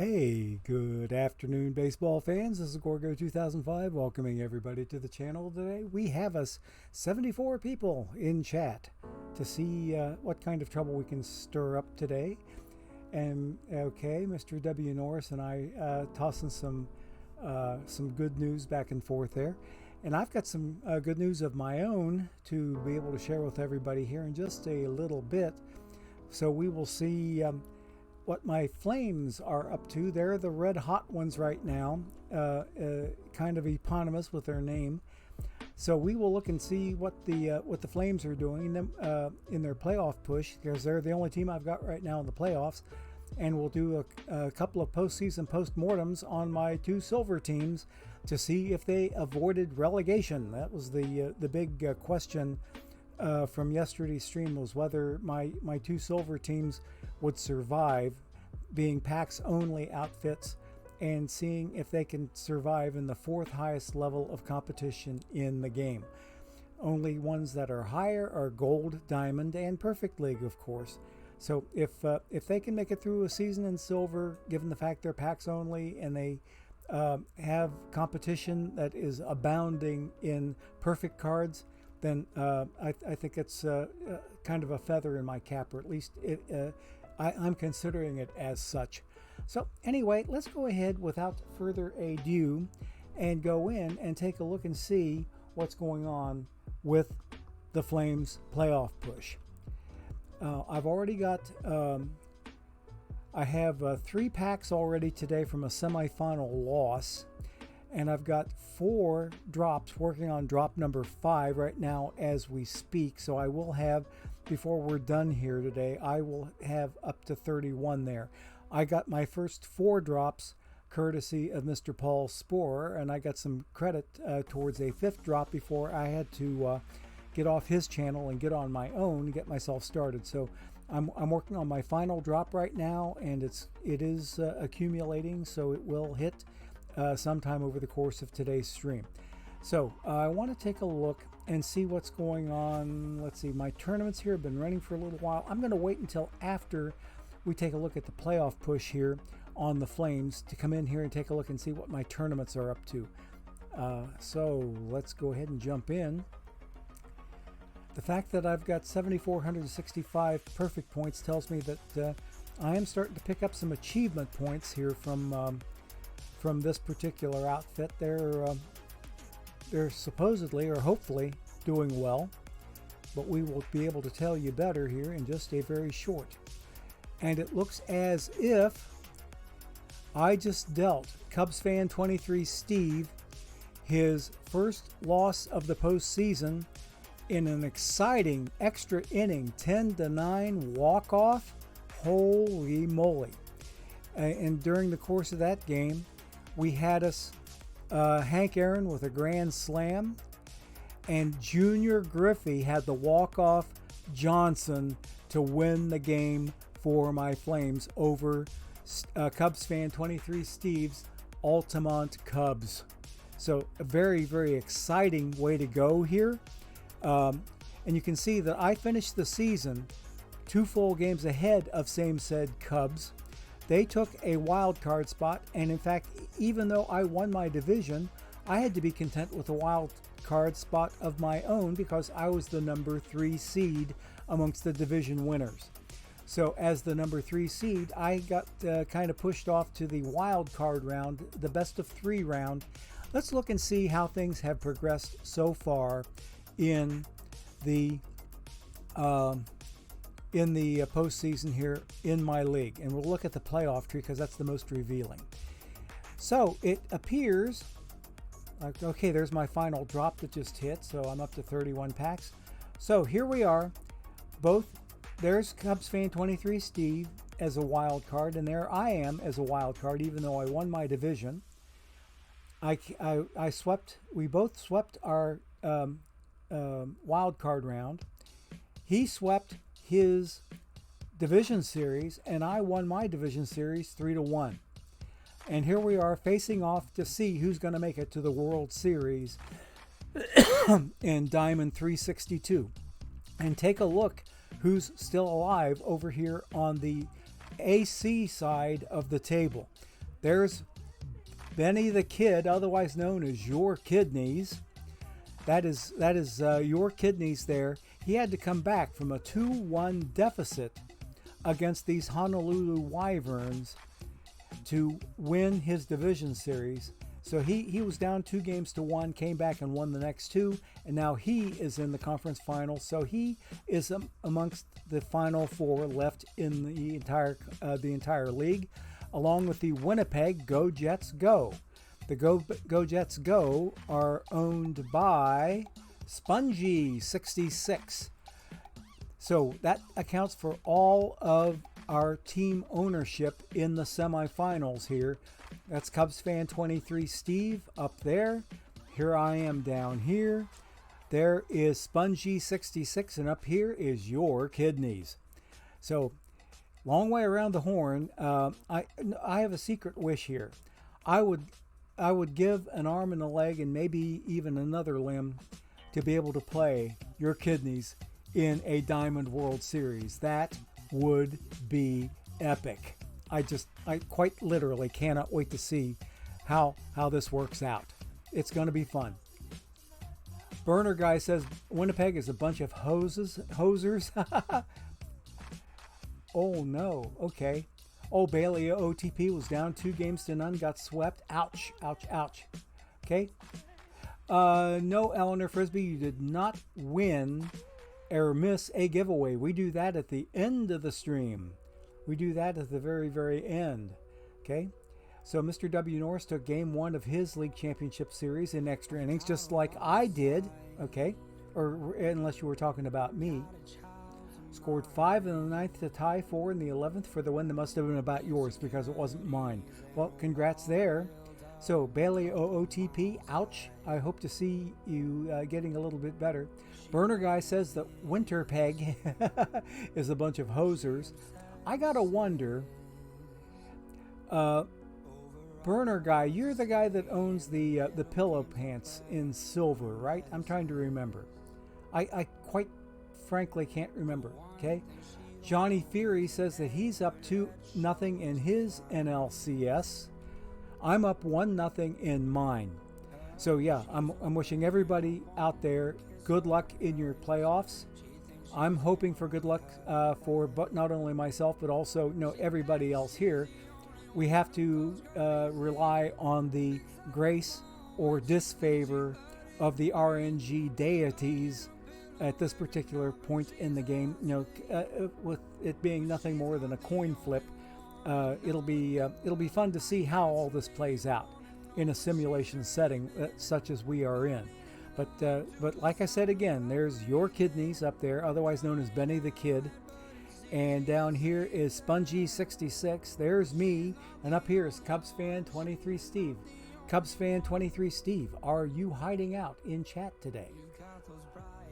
Hey, good afternoon, baseball fans. This is Gorgo 2005 welcoming everybody to the channel today. We have us 74 people in chat to see what kind of trouble we can stir up today. And okay, Mr. W. Norris and I tossing some good news back and forth there. And I've got some good news of my own to be able to share with everybody here in just a little bit. So we will see what my Flames are up to. They're the red hot ones right now, kind of eponymous with their name. So we will look and see what the Flames are doing in their playoff push, because they're the only team I've got right now in the playoffs. And we'll do a couple of postseason postmortems on my two silver teams to see if they avoided relegation. That was the big question from yesterday's stream, was whether my two silver teams would survive being packs only outfits, and seeing if they can survive in the fourth highest level of competition in the game. Only ones that are higher are gold, diamond, and perfect league, of course. So if they can make it through a season in silver, given the fact they're packs only and they have competition that is abounding in perfect cards, then I think it's kind of a feather in my cap, or at least I'm considering it as such. So anyway, let's go ahead without further ado and go in and take a look and see what's going on with the Flames playoff push. I've already got, I have 3 packs already today from a semifinal loss. And I've got 4 drops, working on drop number 5 right now as we speak. So I will have, before we're done here today, I will have up to 31 there. I got my first 4 drops courtesy of Mr. Paul Sporer, and I got some credit towards a 5th drop before I had to get off his channel and get on my own and get myself started. So I'm working on my final drop right now, and it is accumulating, so it will hit sometime over the course of today's stream. So I want to take a look and see what's going on. Let's see, my tournaments here have been running for a little while. I'm going to wait until after we take a look at the playoff push here on the Flames to come in here and take a look and see what my tournaments are up to. So let's go ahead and jump in. The fact that I've got 7,465 perfect points tells me that I am starting to pick up some achievement points here from this particular outfit. They're supposedly or hopefully doing well, but we will be able to tell you better here in just a very short. And it looks as if I just dealt Cubs fan 23 Steve his first loss of the postseason in an exciting extra inning 10-9 walk-off. Holy moly. And during the course of that game, we had us Hank Aaron with a grand slam, and Junior Griffey had the walk-off Johnson to win the game for my Flames over Cubs fan 23 Steve's Altamont Cubs. So a very, very exciting way to go here. And you can see that I finished the season 2 full games ahead of same said Cubs. They took a wild card spot, and in fact, even though I won my division, I had to be content with a wild card spot of my own because I was the number 3 seed amongst the division winners. So as the number 3 seed, I got kind of pushed off to the wild card round, the best of 3 round. Let's look and see how things have progressed so far in the postseason here in my league, and we'll look at the playoff tree because that's the most revealing. So it appears like, okay, there's my final drop that just hit, so I'm up to 31 packs. So here we are, there's Cubs fan 23 Steve as a wild card, and there I am as a wild card, even though I won my division. We both swept our wild card round. He swept his division series, and I won my division series 3-1. And here we are facing off to see who's going to make it to the World Series in Diamond 362. And take a look who's still alive over here on the AC side of the table. There's Benny the Kid, otherwise known as Your Kidneys. That is Your Kidneys there. He had to come back from a 2-1 deficit against these Honolulu Wyverns to win his division series. So he was down 2-1, came back and won the next two, and now he is in the conference finals. So he is amongst the final four left in the entire league, along with the Winnipeg Go Jets Go. The Go Jets Go are owned by Spongy66. So that accounts for all of our team ownership in the semifinals here. That's Cubs fan 23 Steve up there. Here I am down here. There is Spongy66, and up here is Your Kidneys. So, long way around the horn. I have a secret wish here. I would give an arm and a leg and maybe even another limb to be able to play Your Kidneys in a Diamond World Series. That would be epic. I quite literally cannot wait to see how this works out. It's going to be fun. Burner Guy says Winnipeg is a bunch of hosers. Oh no. Okay. Oh, Bailey OTP was down 2-0, got swept. Ouch, ouch, ouch. Okay. No, Eleanor Frisbee, you did not win or miss a giveaway. We do that at the end of the stream. We do that at the very, very end. Okay. So Mr. W. Norris took game 1 of his league championship series in extra innings, just like I did. Okay. Or unless you were talking about me. Scored 5 in the 9th to tie 4 in the 11th for the win. That must have been about yours because it wasn't mine. Well, congrats there. So Bailey OOTP, ouch. I hope to see you getting a little bit better. Burner Guy says that Winterpeg is a bunch of hosers. I gotta wonder, Burner Guy, you're the guy that owns the pillow pants in silver, right? I'm trying to remember. I quite frankly can't remember. Okay. Johnny Fury says that he's up 2-0 in his NLCS. I'm up 1-0 in mine. So yeah, I'm wishing everybody out there good luck in your playoffs. I'm hoping for good luck but not only myself but also everybody else here. We have to rely on the grace or disfavor of the RNG deities at this particular point in the game. With it being nothing more than a coin flip, it'll be fun to see how all this plays out in a simulation setting such as we are in. But like I said again, there's Your Kidneys up there, otherwise known as Benny the Kid. And down here is Spongy66. There's me. And up here is Cubs fan 23 Steve. Cubs fan 23 Steve, are you hiding out in chat today?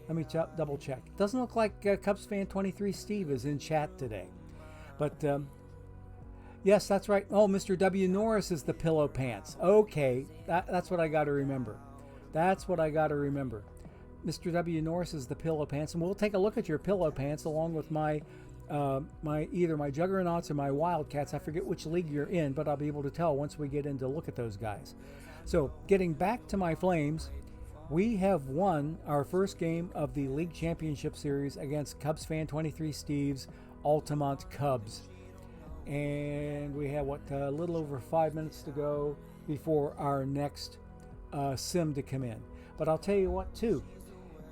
Let me double check. Doesn't look like Cubs fan 23 Steve is in chat today. But yes, that's right. Oh, Mr. W. Norris is the pillow pants. Okay, that's what I got to remember. That's what I got to remember. Mr. W. Norris is the pillow pants, and we'll take a look at your pillow pants along with my either my Juggernauts or my Wildcats. I forget which league you're in, but I'll be able to tell once we get in to look at those guys. So, getting back to my Flames, we have won our first game of the League Championship Series against Cubs fan 23 Steve's Altamont Cubs. And we have, a little over 5 minutes to go before our next sim to come in. But I'll tell you what, too.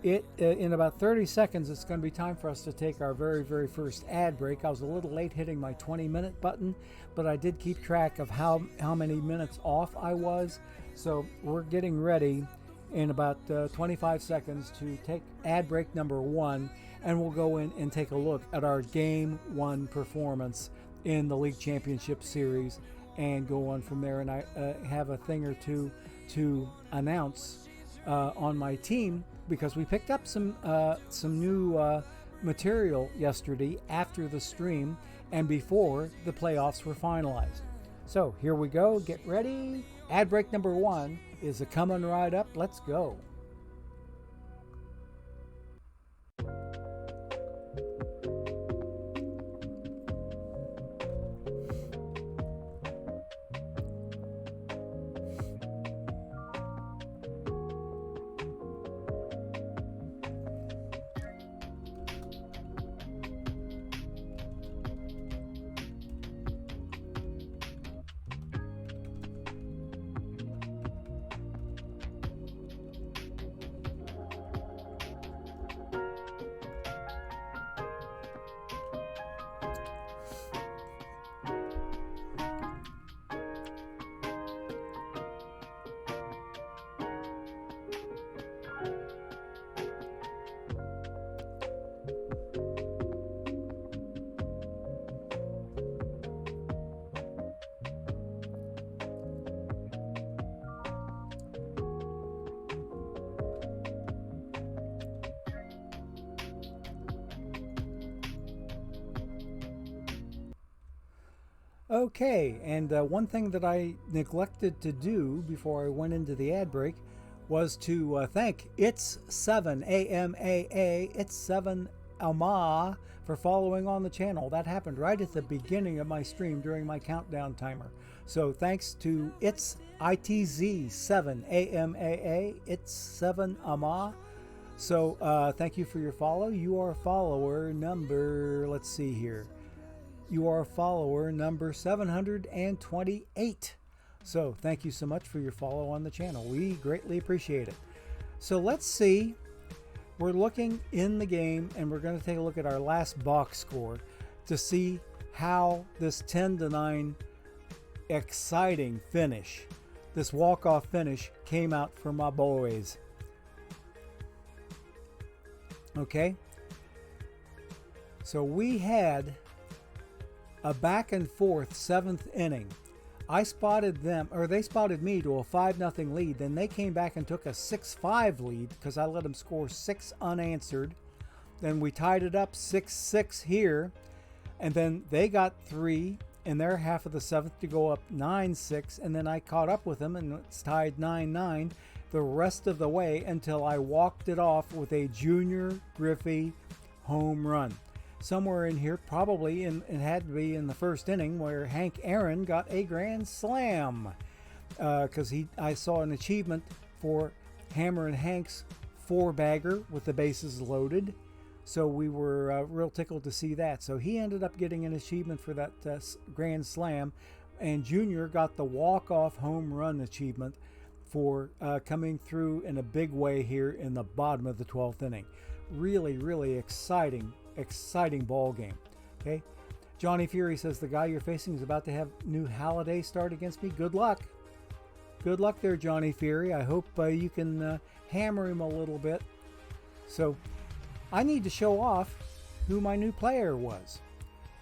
In about 30 seconds, it's going to be time for us to take our very, very first ad break. I was a little late hitting my 20-minute button, but I did keep track of how many minutes off I was. So we're getting ready in about 25 seconds to take ad break number 1, and we'll go in and take a look at our Game 1 performance in the League Championship Series and go on from there. And I have a thing or two to announce on my team, because we picked up some new material yesterday after the stream and before the playoffs were finalized. So here we go. Get ready. Ad break number 1 is a coming right up. Let's go. Okay, and one thing that I neglected to do before I went into the ad break was to thank It's 7 AMAA, It's 7 AMA for following on the channel. That happened right at the beginning of my stream during my countdown timer. So thanks to It's ITZ 7 AMAA, It's 7 AMA. So thank you for your follow. You are follower number, let's see here. You are follower number 728. So thank you so much for your follow on the channel. We greatly appreciate it. So let's see. We're looking in the game, and we're going to take a look at our last box score to see how this 10-9 exciting finish, this walk-off finish, came out for my boys. Okay. So we had a back and forth 7th inning. I spotted them, or they spotted me, to a 5-0 lead. Then they came back and took a 6-5 lead because I let them score 6 unanswered. Then we tied it up 6-6 here. And then they got 3 in their half of the 7th to go up 9-6. And then I caught up with them and it's tied 9-9 the rest of the way until I walked it off with a Junior Griffey home run. Somewhere in here, probably it had to be in the first inning, where Hank Aaron got a grand slam, because I saw an achievement for Hammer and Hank's 4-bagger with the bases loaded, so we were real tickled to see that. So he ended up getting an achievement for that grand slam, and Junior got the walk-off home run achievement for coming through in a big way here in the bottom of the 12th inning. Really, really exciting ball game. Okay, Johnny Fury says the guy you're facing is about to have new Halliday start against me. Good luck there, Johnny Fury. I hope you can hammer him a little bit. So I need to show off who my new player was,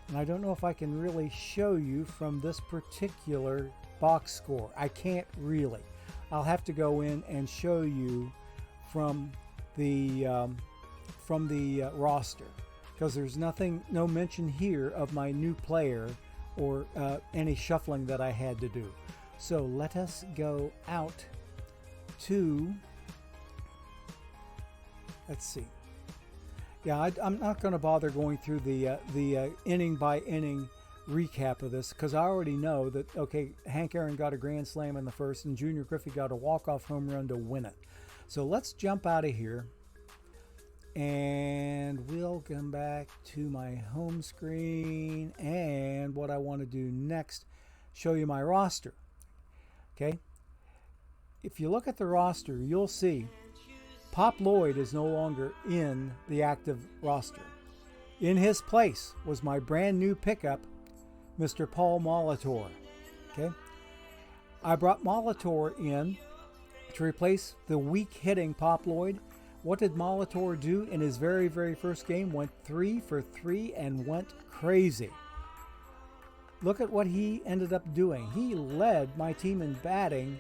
and I don't know if I can really show you from this particular box score. I can't really. I'll have to go in and show you from the roster, because there's no mention here of my new player or any shuffling that I had to do. So let us go out to, let's see. Yeah, I'm not going to bother going through the inning by inning recap of this, because I already know that, okay, Hank Aaron got a grand slam in the first and Junior Griffey got a walk-off home run to win it. So let's jump out of here. And we'll come back to my home screen, and what I want to do next, show you my roster. Okay, if you look at the roster, you'll see Pop Lloyd is no longer in the active roster. In his place was my brand new pickup, Mr. Paul Molitor. Okay, I brought Molitor in to replace the weak hitting Pop Lloyd. What did Molitor do in his very, very first game? Went 3 for 3 and went crazy. Look at what he ended up doing. He led my team in batting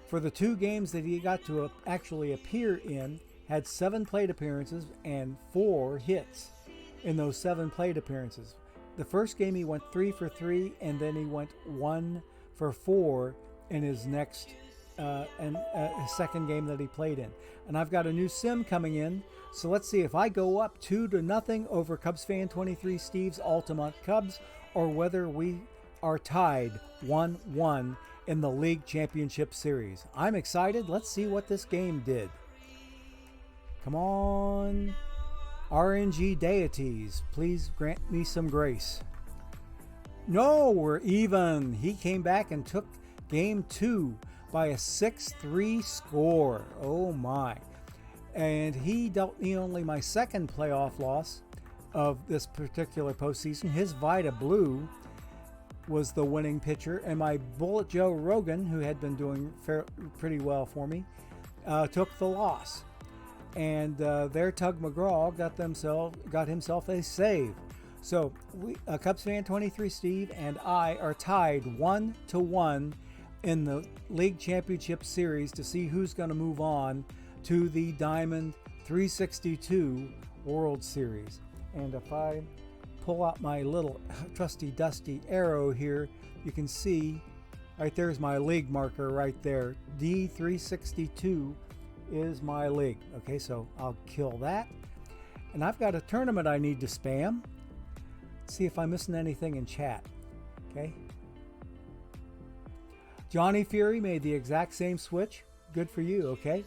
for the 2 games that he got to actually appear in. Had 7 plate appearances and 4 hits in those 7 plate appearances. The first game he went 3 for 3, and then he went 1 for 4 in his next his second game that he played in. And I've got a new sim coming in, so let's see if I go up 2-0 over Cubs fan 23 Steve's Altamont Cubs, or whether we are tied 1-1 in the League Championship Series. I'm excited. Let's see what this game did. Come on, RNG deities, please grant me some grace. No, we're even. He came back and took game 2 by a 6-3 score. Oh my. And he dealt me only my second playoff loss of this particular postseason. His Vita Blue was the winning pitcher, and my Bullet Joe Rogan, who had been doing pretty well for me, took the loss. And their Tug McGraw got himself a save. So Cubs fan 23 Steve and I are tied 1-1 in the League Championship Series to see who's going to move on to the Diamond 362 World Series. And if I pull out my little trusty dusty arrow here, you can see right there's my league marker right there. D362 is my league. Okay, so I'll kill that. And I've got a tournament I need to spam. See if I'm missing anything in chat. Okay. Johnny Fury made the exact same switch. Good for you, okay?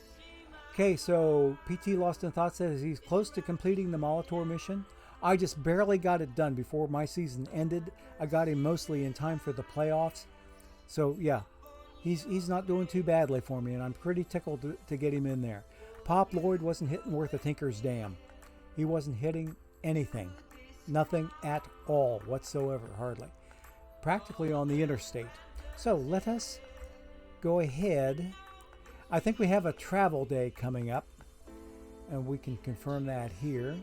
Okay, so PT Lost in Thought says he's close to completing the Molitor mission. I just barely got it done before my season ended. I got him mostly in time for the playoffs. So yeah, he's not doing too badly for me, and I'm pretty tickled to get him in there. Pop Lloyd wasn't hitting worth a tinker's damn. He wasn't hitting anything. Nothing at all whatsoever, hardly. Practically on the interstate. So let us go ahead. I think we have a travel day coming up, and we can confirm that here.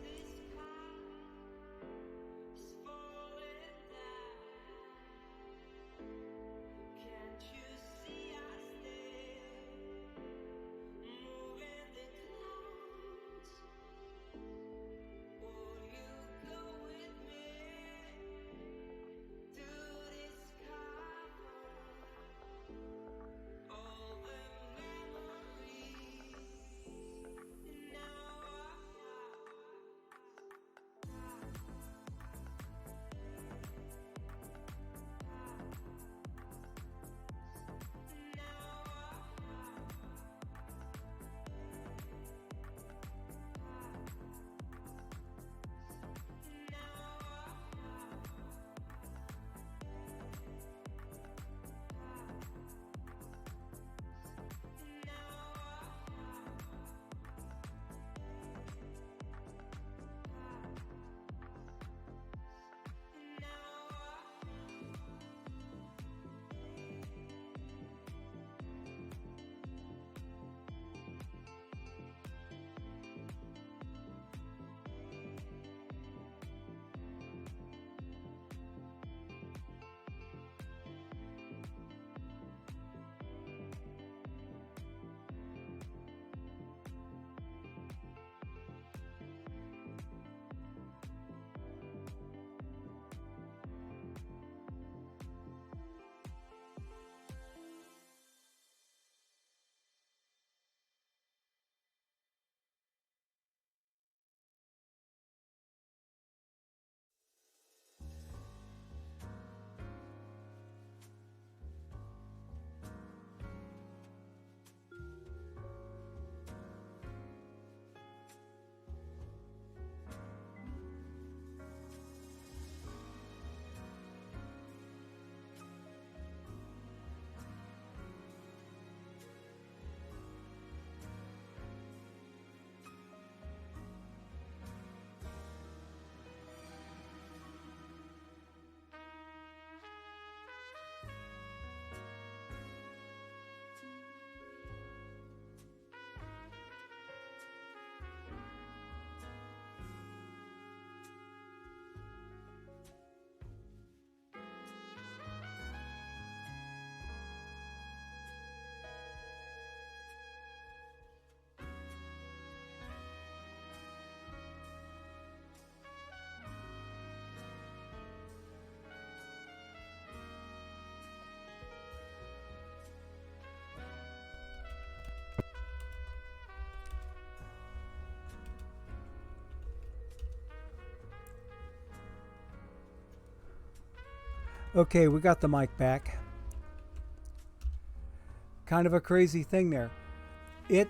Okay, we got the mic back. Kind of a crazy thing there. It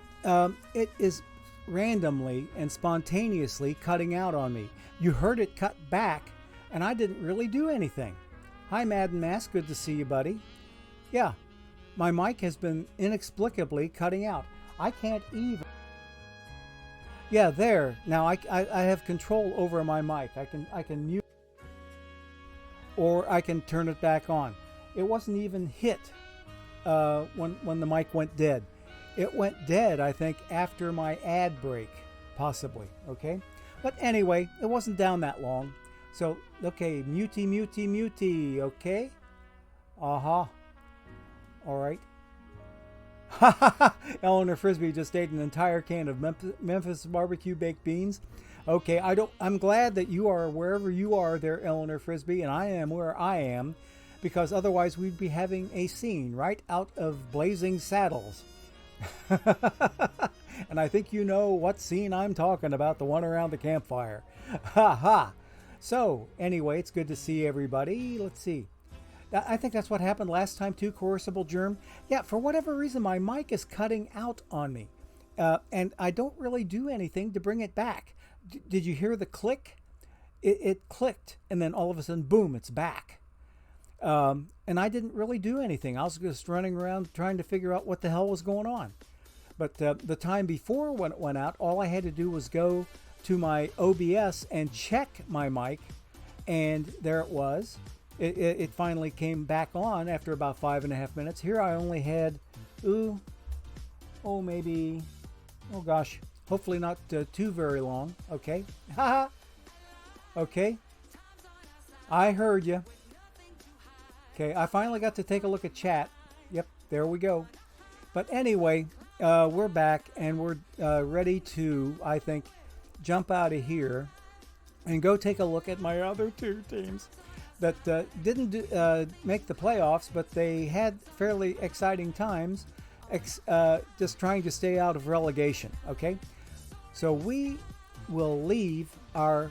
is randomly and spontaneously cutting out on me. You heard it cut back, and I didn't really do anything. Hi, Madden Mask. Good to see you, buddy. Yeah, my mic has been inexplicably cutting out. I can't even. Yeah, there. Now I have control over my mic. I can mute, or I can turn it back on. It wasn't even hit when the mic went dead. It went dead, I think, after my ad break, possibly. Okay, but anyway, it wasn't down that long. So okay, muty. Okay, all right. Eleanor Frisbee just ate an entire can of Memphis barbecue baked beans. Okay, I'm glad that you are wherever you are there, Eleanor Frisbee, and I am where I am, because otherwise we'd be having a scene right out of Blazing Saddles. And I think you know what scene I'm talking about, the one around the campfire. Ha ha! So, anyway, it's good to see everybody. Let's see. I think that's what happened last time too, Coercible Germ. Yeah, for whatever reason, my mic is cutting out on me. And I don't really do anything to bring it back. Did you hear the click? It clicked, and then all of a sudden, boom, it's back. And I didn't really do anything. I was just running around trying to figure out what the hell was going on. But the time before when it went out, all I had to do was go to my OBS and check my mic, and there it was. It finally came back on after about 5.5 minutes. Here I only had, maybe, hopefully not too very long. Okay. Haha. Okay. I heard you. Okay, I finally got to take a look at chat. Yep, there we go. But anyway, we're back and we're ready to, I think, jump out of here and go take a look at my other two teams that didn't make the playoffs, but they had fairly exciting times just trying to stay out of relegation, okay? So we will leave our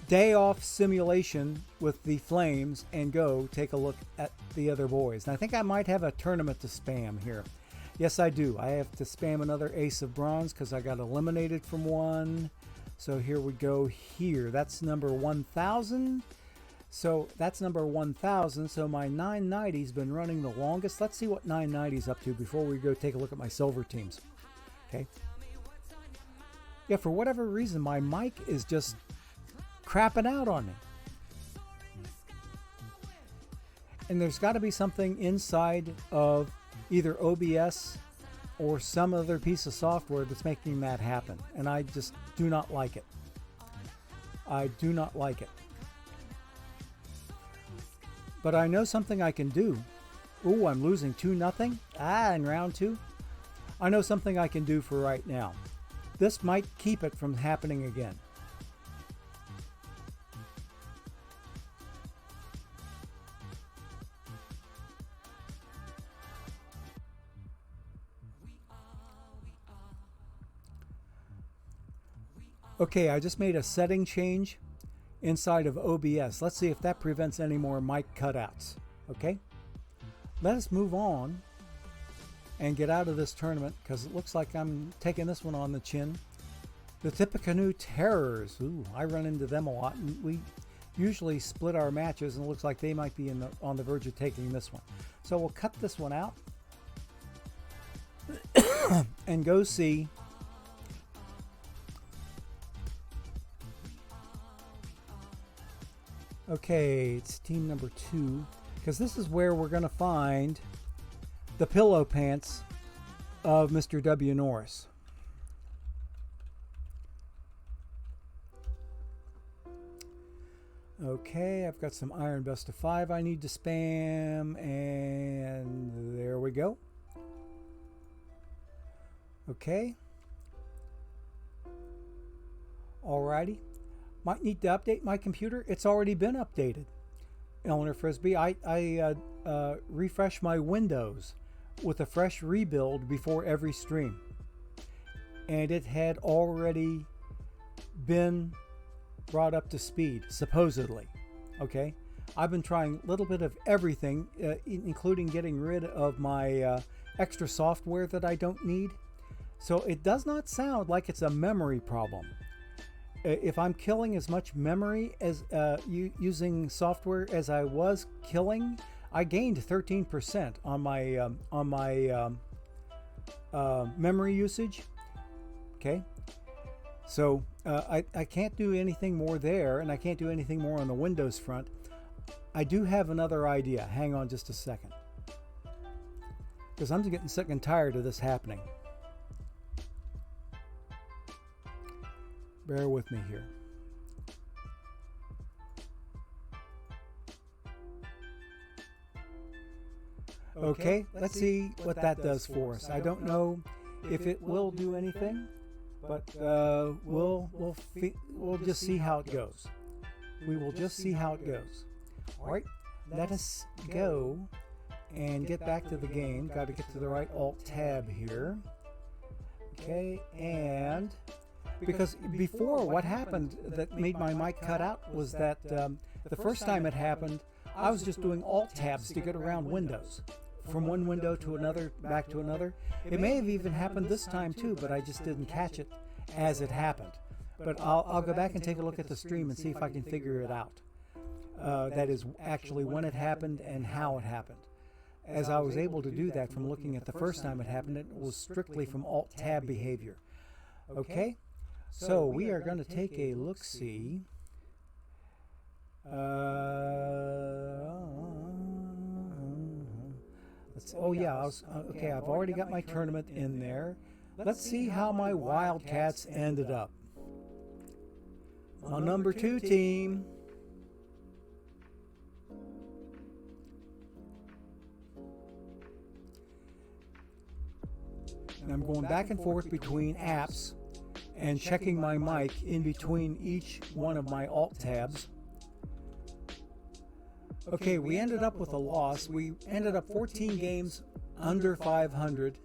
day off simulation with the Flames and go take a look at the other boys. And I think I might have a tournament to spam here. Yes, I do. I have to spam another Ace of Bronze because I got eliminated from one. So here we go here. That's number 1,000. So that's number 1,000. So my 990's been running the longest. Let's see what 990's up to before we go take a look at my silver teams. Okay. Yeah, for whatever reason, my mic is just crapping out on me. And there's got to be something inside of either OBS or some other piece of software that's making that happen. And I just do not like it. I do not like it. But I know something I can do. Ooh, I'm losing 2-0. In round 2. I know something I can do for right now. This might keep it from happening again. Okay, I just made a setting change inside of OBS. Let's see if that prevents any more mic cutouts. Okay? Let us move on and get out of this tournament because it looks like I'm taking this one on the chin. The Tippecanoe Terrors. Ooh, I run into them a lot, and we usually split our matches, and it looks like they might be on the verge of taking this one. So we'll cut this one out and go see okay, it's team number 2, because this is where we're going to find the pillow pants of Mr. W. Norris. Okay, I've got some Iron Best of 5 I need to spam, and there we go. Okay. Alrighty. Might need to update my computer. It's already been updated. Eleanor Frisbee, I refresh my Windows with a fresh rebuild before every stream. And it had already been brought up to speed, supposedly. Okay? I've been trying a little bit of everything, including getting rid of my extra software that I don't need. So it does not sound like it's a memory problem. If I'm killing as much memory as using software as I was killing, I gained 13% on my memory usage. Okay, so I can't do anything more there, and I can't do anything more on the Windows front. I do have another idea. Hang on just a second, because I'm just getting sick and tired of this happening. Bear with me here. Okay, let's see what that does for us. I don't know if it will do anything, but we'll just see how it goes. We will just see how it goes. All right, let us go and get back to the game. Got to get to the right Alt Tab here. Okay, and because before, what happened that made my mic cut out was that the first time it happened, I was just doing Alt Tabs to get around windows, from one window to another, back to another. It may have even happened this time too, but I just didn't catch it as it happened. But I'll go back and take a look at the stream and see if I can figure it out. That is actually when it happened and how it happened. As I was able to do that from looking at the first time it happened, it was strictly from Alt-Tab behavior. Okay, so we are going to take a look-see. Oh yeah, okay, I've already got my tournament in there. Let's see how my Wildcats ended up. On number 2 team. And I'm going back and forth between apps and checking my mic in between each one of my Alt tabs. Okay, we ended up with a loss. We ended up 14 games under 500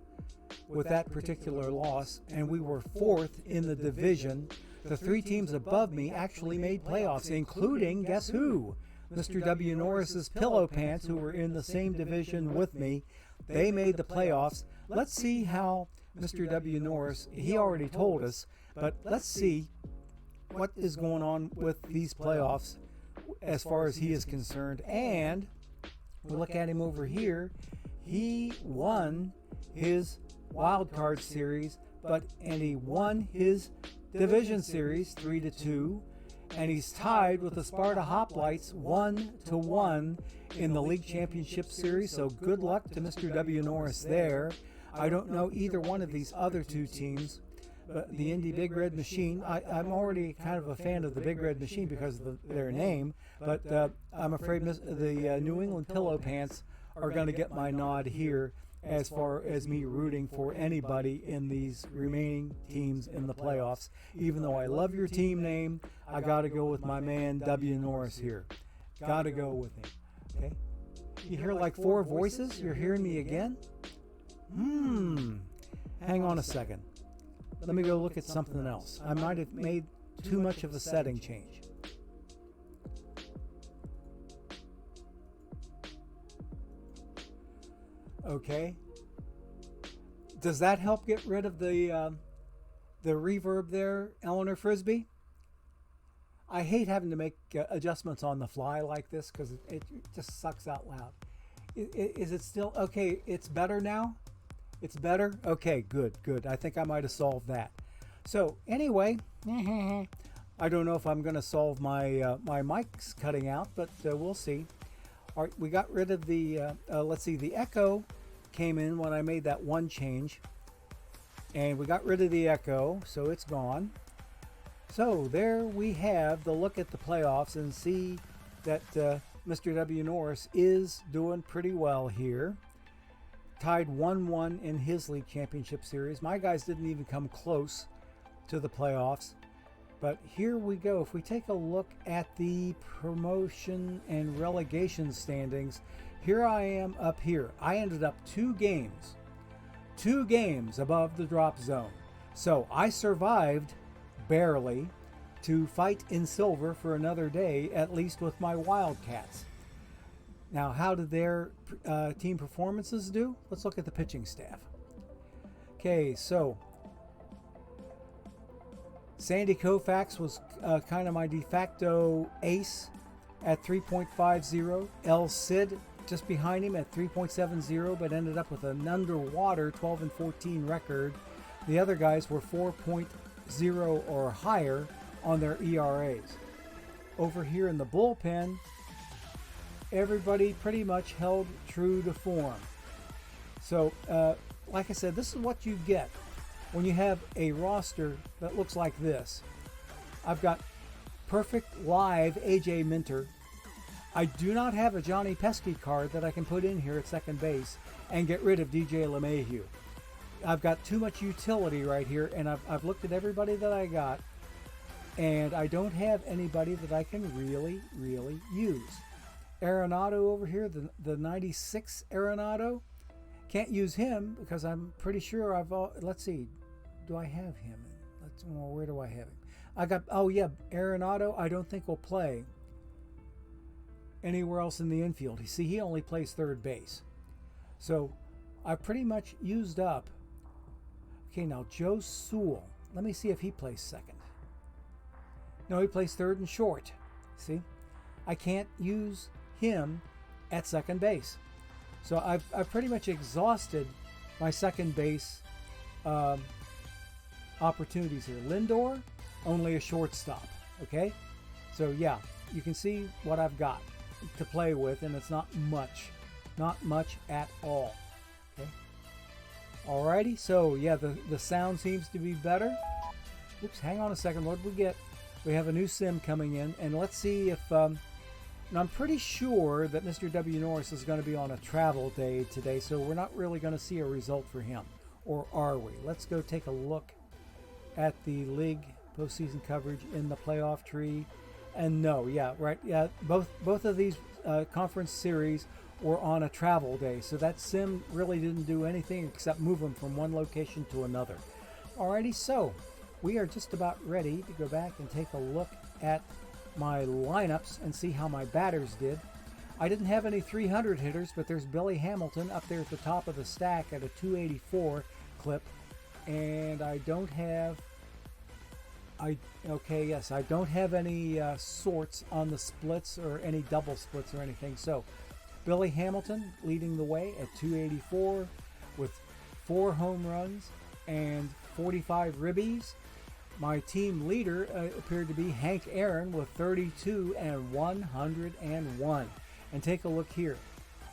with that particular loss, and we were 4th in the division. The 3 teams above me actually made playoffs, including, guess who? Mr. W. Norris's Pillow Pants, who were in the same division with me. They made the playoffs. Let's see how Mr. W. Norris, he already told us, but let's see what is going on with these playoffs as far as he is concerned. And we'll look at him over here. He won his wild card series, and he won his division series 3-2, and he's tied with the Sparta Hoplites 1-1 in the league championship series. So good luck to Mr. W. Norris there. I don't know either one of these other 2 teams, but the Indy Big Red Machine, I'm already kind of a fan of the Big Red Machine because of their name, but I'm afraid the New England Pillow Pants are going to get my nod here as far as me rooting for anybody in these remaining teams in the playoffs. Even though I love your team name, I got to go with my man W. Norris here. Got to go with him. Okay. You hear like 4 voices? You're hearing me again? Hang on a second. Let me go look at something else. I might have made too much of a setting change. Okay. Does that help get rid of the reverb there, Eleanor Frisbee? I hate having to make adjustments on the fly like this because it just sucks out loud. Is it still okay? It's better now? It's better? Okay, good. I think I might have solved that. So anyway, I don't know if I'm going to solve my my mics cutting out, but we'll see. All right, we got rid of the, let's see, the echo came in when I made that one change. And we got rid of the echo, so it's gone. So there we have the look at the playoffs and see that Mr. W. Norris is doing pretty well here. Tied 1-1 in his league championship series. My guys didn't even come close to the playoffs. But here we go. If we take a look at the promotion and relegation standings, here I am up here. I ended up 2 games above the drop zone. So I survived barely to fight in silver for another day, at least with my Wildcats. Now, how did their team performances do? Let's look at the pitching staff. Okay, so Sandy Koufax was kind of my de facto ace at 3.50. El Cid just behind him at 3.70, but ended up with an underwater 12-14 record. The other guys were 4.0 or higher on their ERAs. Over here in the bullpen, everybody pretty much held true to form. So, like I said, this is what you get when you have a roster that looks like this. I've got perfect live AJ Minter. I do not have a Johnny Pesky card that I can put in here at second base and get rid of DJ LeMahieu. I've got too much utility right here, and I've looked at everybody that I got, and I don't have anybody that I can really use. Arenado over here, the 96 Arenado, can't use him because I'm pretty sure let's see, do I have him? Where do I have him? I got, oh yeah, Arenado I don't think will play anywhere else in the infield. You see, he only plays third base. So I pretty much used up. Okay, now Joe Sewell. Let me see if he plays second. No, he plays third and short. See? I can't use him at second base. So I've pretty much exhausted my second base opportunities here. Lindor, only a shortstop. Okay? So yeah, you can see what I've got to play with, and it's not much. Not much at all. Okay? Alrighty, so yeah, the sound seems to be better. Oops, hang on a second. What did we get? We have a new sim coming in, and let's see if and I'm pretty sure that Mr. W. Norris is going to be on a travel day today, so we're not really going to see a result for him. Or are we? Let's go take a look at the league postseason coverage in the playoff tree. And no, yeah, right, yeah, both of these conference series were on a travel day, so that sim really didn't do anything except move them from one location to another. Alrighty, so we are just about ready to go back and take a look at my lineups and see how my batters did. I didn't have any 300 hitters, but there's Billy Hamilton up there at the top of the stack at a 284 clip, and I don't have I don't have any sorts on the splits or any double splits or anything. So Billy Hamilton leading the way at 284 with 4 home runs and 45 ribbies. My team leader appeared to be Hank Aaron with 32 and 101. And take a look here.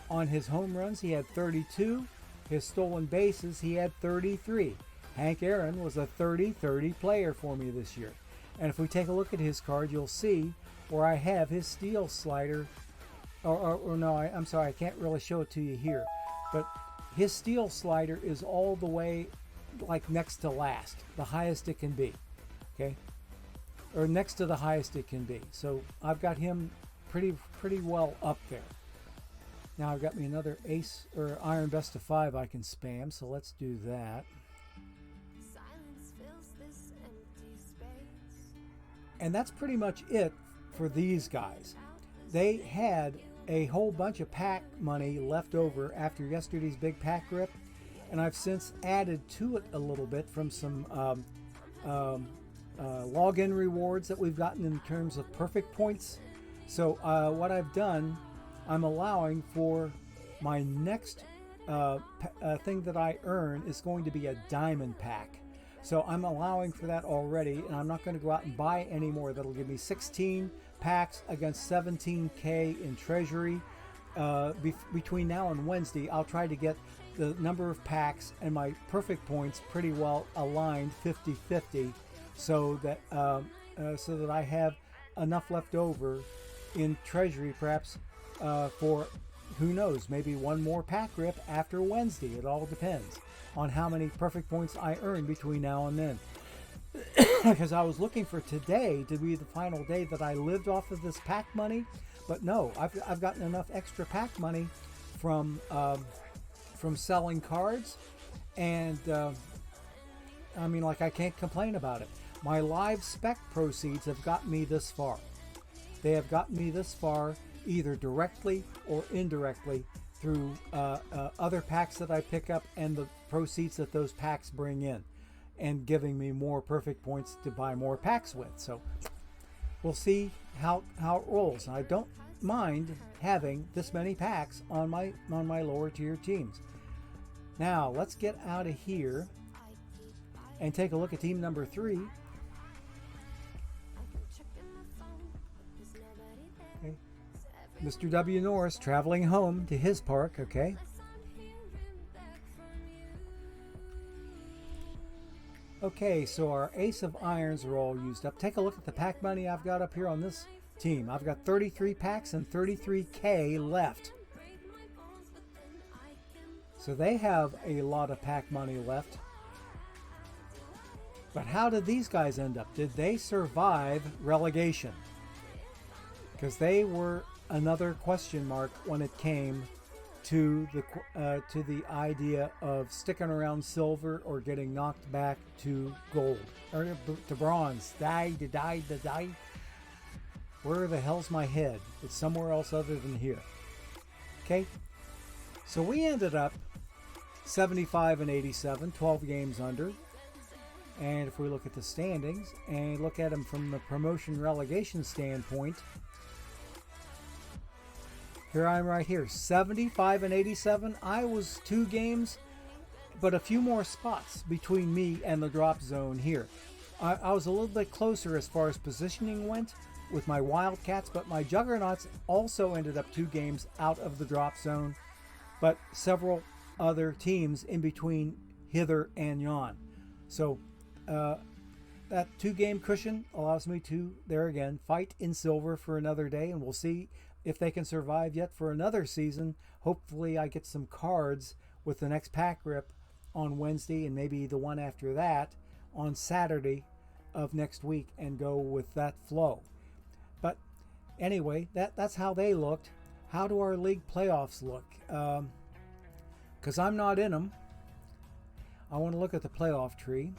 On his home runs, he had 32. His stolen bases, he had 33. Hank Aaron was a 30-30 player for me this year. And if we take a look at his card, you'll see where I have his steal slider. I'm sorry, I can't really show it to you here. But his steal slider is all the way like next to last, the highest it can be. Okay? Or next to the highest it can be. So I've got him pretty well up there. Now I've got me another ace or iron best of 5 I can spam, so let's do that. And that's pretty much it for these guys. They had a whole bunch of pack money left over after yesterday's big pack rip, and I've since added to it a little bit from some login rewards that we've gotten in terms of perfect points. So what I've done, I'm allowing for my next thing that I earn is going to be a diamond pack. So I'm allowing for that already, and I'm not going to go out and buy any more. That'll give me 16 packs against 17K in treasury. Between now and Wednesday, I'll try to get the number of packs and my perfect points pretty well aligned 50-50, so that I have enough left over in treasury, perhaps for, who knows, maybe one more pack rip after Wednesday. It all depends on how many perfect points I earn between now and then. Because I was looking for today to be the final day that I lived off of this pack money, but no, I've gotten enough extra pack money from selling cards, and I mean, like, I can't complain about it. My live spec proceeds have gotten me this far. They have gotten me this far either directly or indirectly through other packs that I pick up and the proceeds that those packs bring in, and giving me more perfect points to buy more packs with. So we'll see how it rolls. I don't mind having this many packs on my lower tier teams. Now let's get out of here and take a look at team number 3. Okay. Mr. W. Norris traveling home to his park, okay? Okay, so our ace of irons are all used up. Take a look at the pack money I've got up here on this team. I've got 33 packs and 33K left. So they have a lot of pack money left. But how did these guys end up? Did they survive relegation? Because they were another question mark when it came to the idea of sticking around silver or getting knocked back to gold or to bronze. Die. Where the hell's my head? It's somewhere else other than here. Okay, so we ended up 75 and 87, 12 games under. And if we look at the standings and look at them from the promotion relegation standpoint, here I am right here, 75 and 87. I was 2 games, but a few more spots between me and the drop zone here. I was a little bit closer as far as positioning went with my Wildcats, but my Juggernauts also ended up 2 games out of the drop zone, but several other teams in between hither and yon. So that 2-game cushion allows me to, there again, fight in silver for another day, and we'll see if they can survive yet for another season. Hopefully I get some cards with the next pack rip on Wednesday and maybe the one after that on Saturday of next week and go with that flow. But anyway, that's how they looked. How do our league playoffs look? Because I'm not in them. I want to look at the playoff tree.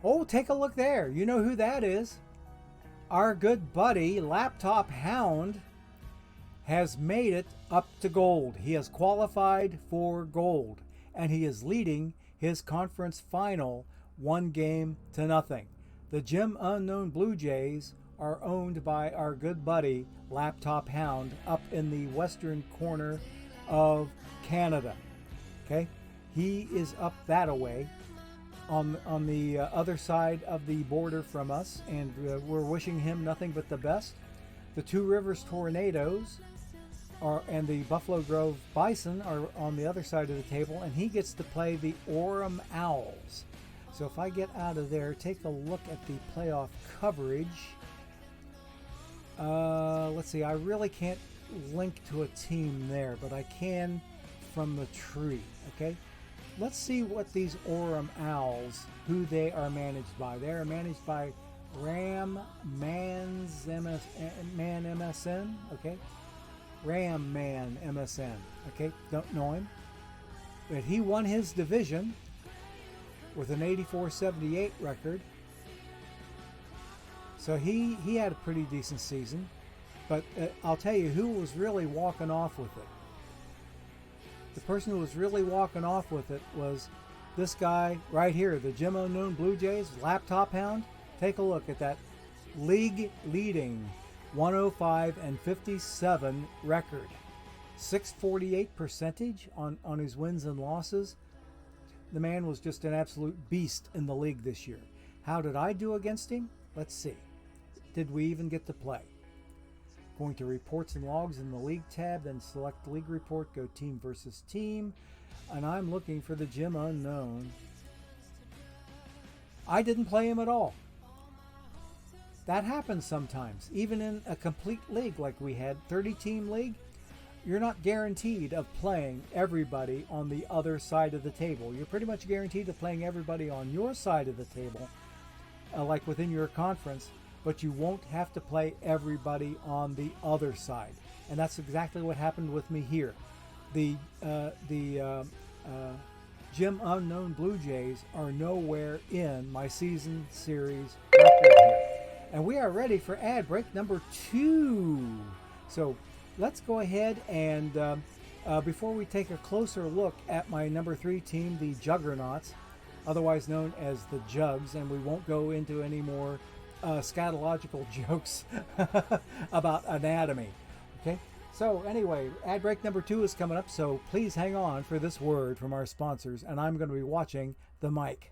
Oh, take a look there. You know who that is. Our good buddy, Laptop Hound, has made it up to gold. He has qualified for gold, and he is leading his conference final 1-0. The Gym Unknown Blue Jays are owned by our good buddy, Laptop Hound, up in the western corner of Canada. Okay, he is up that away on the other side of the border from us, and we're wishing him nothing but the best. The Two Rivers Tornadoes and the Buffalo Grove Bison are on the other side of the table, and he gets to play the Orem Owls. So if I get out of there, take a look at the playoff coverage. Let's see, I really can't link to a team there, but I can from the tree. Okay, let's see what these Orem Owls, who they are managed by. They are managed by Ram Man MSN. Okay, Ram Man MSN. Okay, don't know him, but he won his division with an 84-78 record. So he had a pretty decent season. But I'll tell you who was really walking off with it. The person who was really walking off with it was this guy right here, the Gym Unknown Blue Jays, Laptop Hound. Take a look at that league-leading 105-57 record. 648 percentage on his wins and losses. The man was just an absolute beast in the league this year. How did I do against him? Let's see. Did we even get to play? Going to reports and logs in the league tab, then select league report, go team versus team, and I'm looking for the Gym Unknown. I didn't play him at all. That happens sometimes, even in a complete league like we had, 30-team league. You're not guaranteed of playing everybody on the other side of the table. You're pretty much guaranteed of playing everybody on your side of the table, like within your conference, but you won't have to play everybody on the other side. And that's exactly what happened with me here. The Gym Unknown Blue Jays are nowhere in my season series record here. And we are ready for ad break number 2. So let's go ahead and before we take a closer look at my number 3 team, the Juggernauts, otherwise known as the Jugs, and we won't go into any more scatological jokes about anatomy. Okay, so anyway, ad break number 2 is coming up, so please hang on for this word from our sponsors, and I'm going to be watching the mic.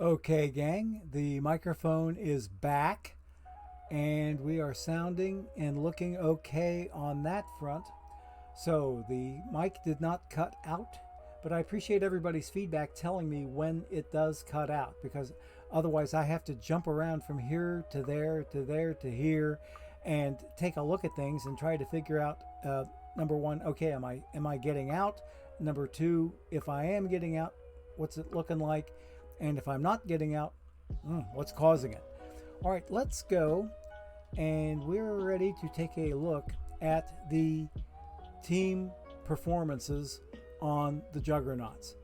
Okay, gang, the microphone is back and we are sounding and looking okay on that front. So the mic did not cut out, but I appreciate everybody's feedback telling me when it does cut out, because otherwise I have to jump around from here to there to there to here and take a look at things and try to figure out, number one, okay, am I getting out? Number two, if I am getting out, what's it looking like? And if I'm not getting out, what's causing it? All right, let's go. And we're ready to take a look at the team performances on the Juggernauts.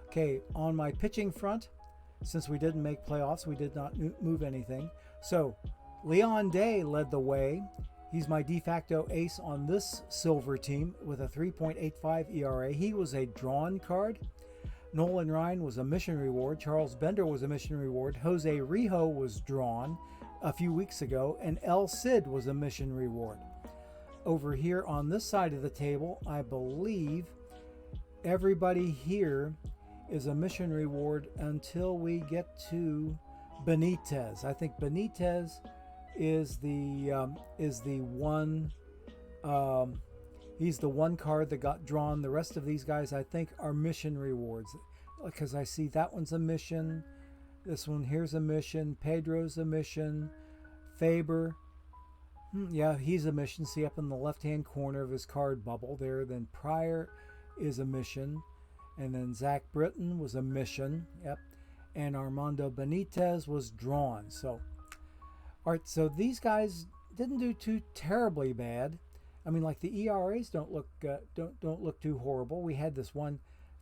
Okay, on my pitching front, since we didn't make playoffs, we did not move anything. So Leon Day led the way. He's my de facto ace on this silver team with a 3.85 ERA. He was a drawn card. Nolan Ryan was a mission reward. Charles Bender was a mission reward. Jose Rijo was drawn a few weeks ago, and El Cid was a mission reward. Over here on this side of the table, I believe everybody here is a mission reward until we get to Benitez. I think Benitez is the one. He's the one card that got drawn. The rest of these guys, I think, are mission rewards, because I see that one's a mission. This one here's a mission. Pedro's a mission. Faber, yeah, he's a mission. See up in the left-hand corner of his card bubble there. Then Pryor is a mission. And then Zach Britton was a mission. Yep. And Armando Benitez was drawn. So, all right, so these guys didn't do too terribly bad. I mean, like the ERAs don't look too horrible. We had this one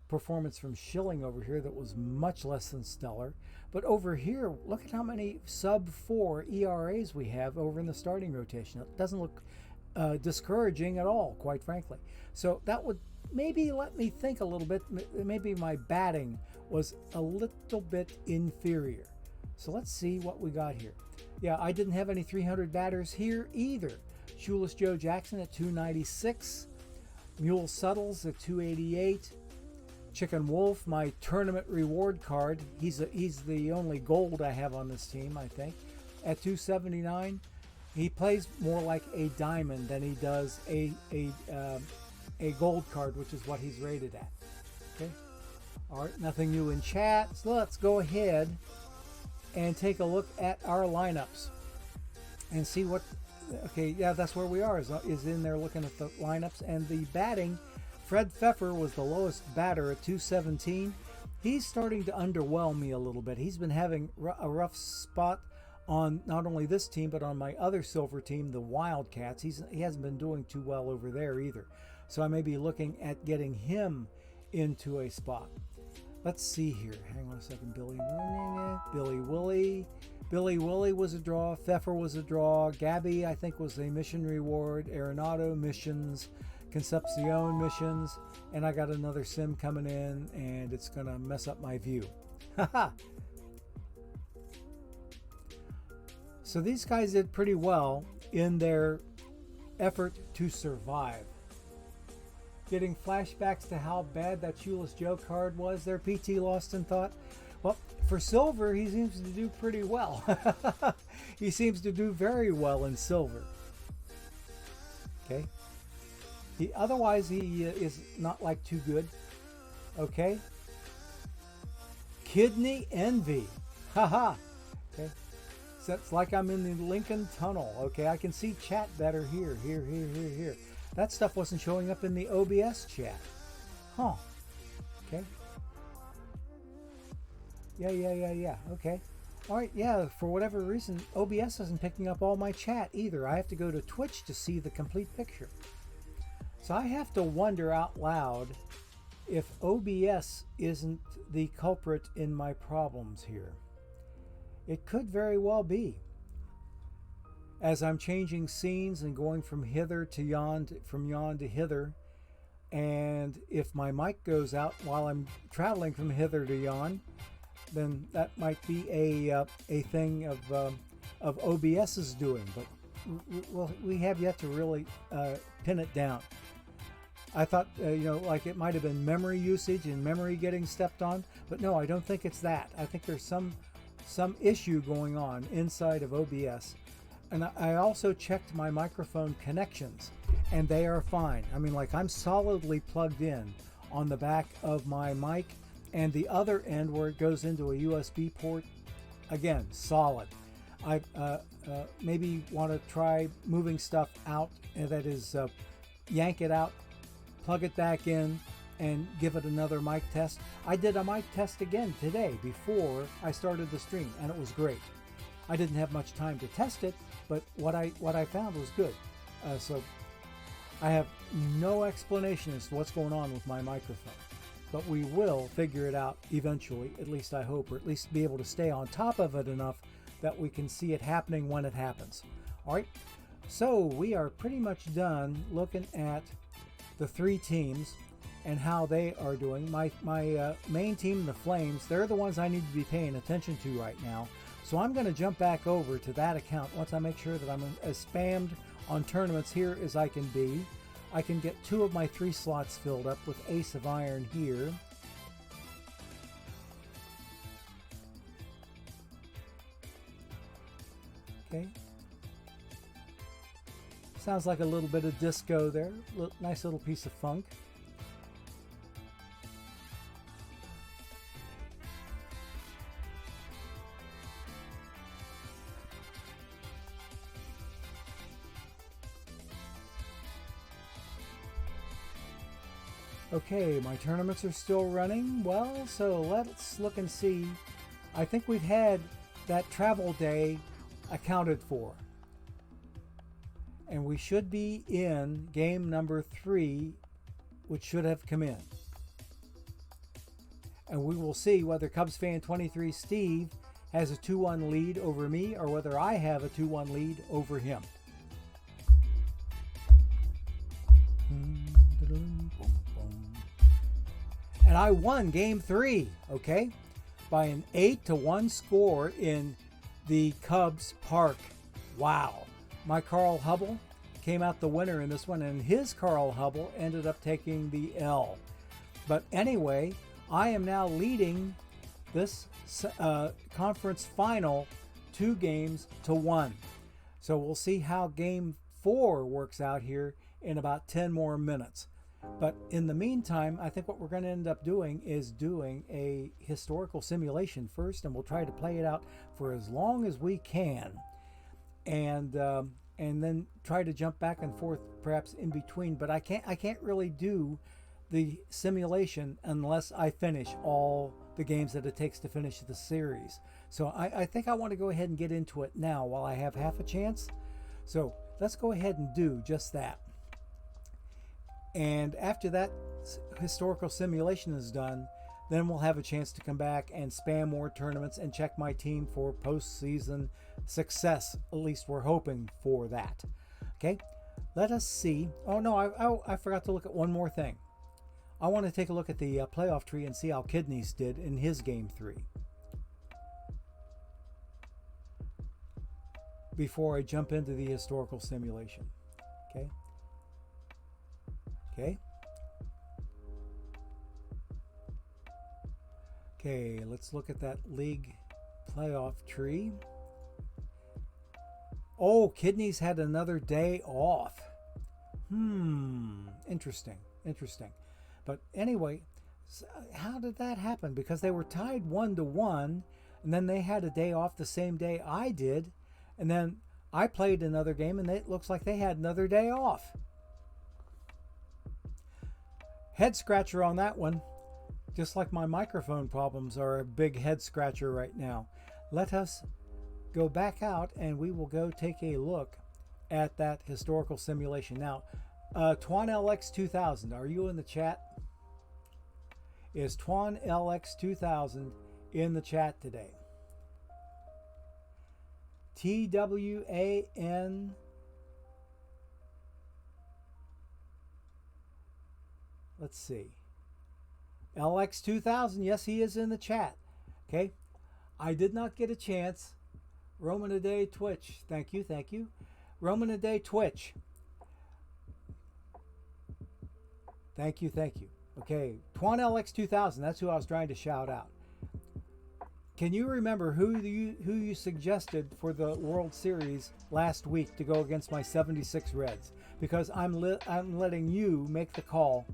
performance from Schilling over here that was much less than stellar. But over here, look at how many sub-4 ERAs we have over in the starting rotation. It doesn't look discouraging at all, quite frankly. So that would maybe let me think a little bit. Maybe my batting was a little bit inferior. So let's see what we got here. Yeah, I didn't have any 300 batters here either. Shoeless Joe Jackson at 296. Mule Suttles at 288. Chicken Wolf, my tournament reward card. He's the only gold I have on this team, I think, at 279. He plays more like a diamond than he does a gold card, which is what he's rated at. Okay. All right, nothing new in chat. So let's go ahead and take a look at our lineups and see what. Okay, yeah, that's where we are, is in there looking at the lineups. And the batting, Fred Pfeffer was the lowest batter at 217. He's starting to underwhelm me a little bit. He's been having a rough spot on not only this team, but on my other silver team, the Wildcats. He hasn't been doing too well over there either. So I may be looking at getting him into a spot. Let's see here. Hang on a second. Billy Willie was a draw. Pfeffer was a draw. Gabby, I think, was a mission reward. Arenado, missions. Concepcion, missions. And I got another sim coming in, and it's going to mess up my view. Haha. So these guys did pretty well in their effort to survive. Getting flashbacks to how bad that Shoeless Joe card was there, PT Lost in Thought. Well, for silver, he seems to do pretty well. He seems to do very well in silver. Okay. Otherwise, he is not like too good. Okay. Kidney Envy. Haha. Okay. So it's like I'm in the Lincoln Tunnel. Okay. I can see chat better here. Here. That stuff wasn't showing up in the OBS chat. Huh. Okay. Yeah. Okay. All right. Yeah. For whatever reason, OBS isn't picking up all my chat either. I have to go to Twitch to see the complete picture. So I have to wonder out loud if OBS isn't the culprit in my problems here. It could very well be. As I'm changing scenes and going from hither to yon, from yon to hither, and if my mic goes out while I'm traveling from hither to yon, then that might be a thing of OBS's doing. But we have yet to really pin it down. I thought, like it might have been memory usage and memory getting stepped on, but no, I don't think it's that. I think there's some some issue going on inside of OBS. And I also checked my microphone connections, and they are fine. I mean, like, I'm solidly plugged in on the back of my mic, and the other end where it goes into a USB port, again, solid. I maybe want to try moving stuff out, and that is yank it out, plug it back in, and give it another mic test. I did a mic test again today before I started the stream, and it was great. I didn't have much time to test it, but what I found was good. So I have no explanation as to what's going on with my microphone, but we will figure it out eventually, at least I hope, or at least be able to stay on top of it enough that we can see it happening when it happens. All right, so we are pretty much done looking at the three teams and how they are doing. My main team, the Flames, they're the ones I need to be paying attention to right now. So I'm going to jump back over to that account once I make sure that I'm as spammed on tournaments here as I can be. I can get 2 of my 3 slots filled up with Ace of Iron here. Okay. Sounds like a little bit of disco there. Nice little piece of funk. Okay, my tournaments are still running well, so let's look and see. I think we've had that travel day accounted for. And we should be in game number 3, which should have come in. And we will see whether Cubs fan 23 Steve has a 2-1 lead over me or whether I have a 2-1 lead over him. And I won game 3, okay, by an 8-1 score in the Cubs Park. Wow. My Carl Hubble came out the winner in this one, and his Carl Hubble ended up taking the L. But anyway, I am now leading this conference final 2-1. So we'll see how game 4 works out here in about 10 more minutes. But in the meantime, I think what we're going to end up doing is doing a historical simulation first, and we'll try to play it out for as long as we can, and then try to jump back and forth perhaps in between. But I can't really do the simulation unless I finish all the games that it takes to finish the series. So I think I want to go ahead and get into it now while I have half a chance. So let's go ahead and do just that. And after that historical simulation is done, then we'll have a chance to come back and spam more tournaments and check my team for postseason success. At least we're hoping for that. Okay, let us see. Oh no, I forgot to look at one more thing. I want to take a look at the playoff tree and see how Kidneys did in his game 3 before I jump into the historical simulation. Okay. Okay, let's look at that league playoff tree. Oh, Kidneys had another day off. Interesting. But anyway, how did that happen? Because they were tied 1-1, and then they had a day off the same day I did, and then I played another game, and it looks like they had another day off. Head scratcher on that one. Just like my microphone problems are a big head scratcher right now. Let us go back out and we will go take a look at that historical simulation. Now, TwanLX2000, are you in the chat? Is TwanLX2000 in the chat today? TWAN. Let's see. LX2000, yes, he is in the chat. Okay. I did not get a chance. Roman a day Twitch. Thank you. Roman a day Twitch. Thank you. Okay. TwanLX2000, that's who I was trying to shout out. can you remember who you suggested for the World Series last week to go against my 76 Reds? Because I'm letting you make the call.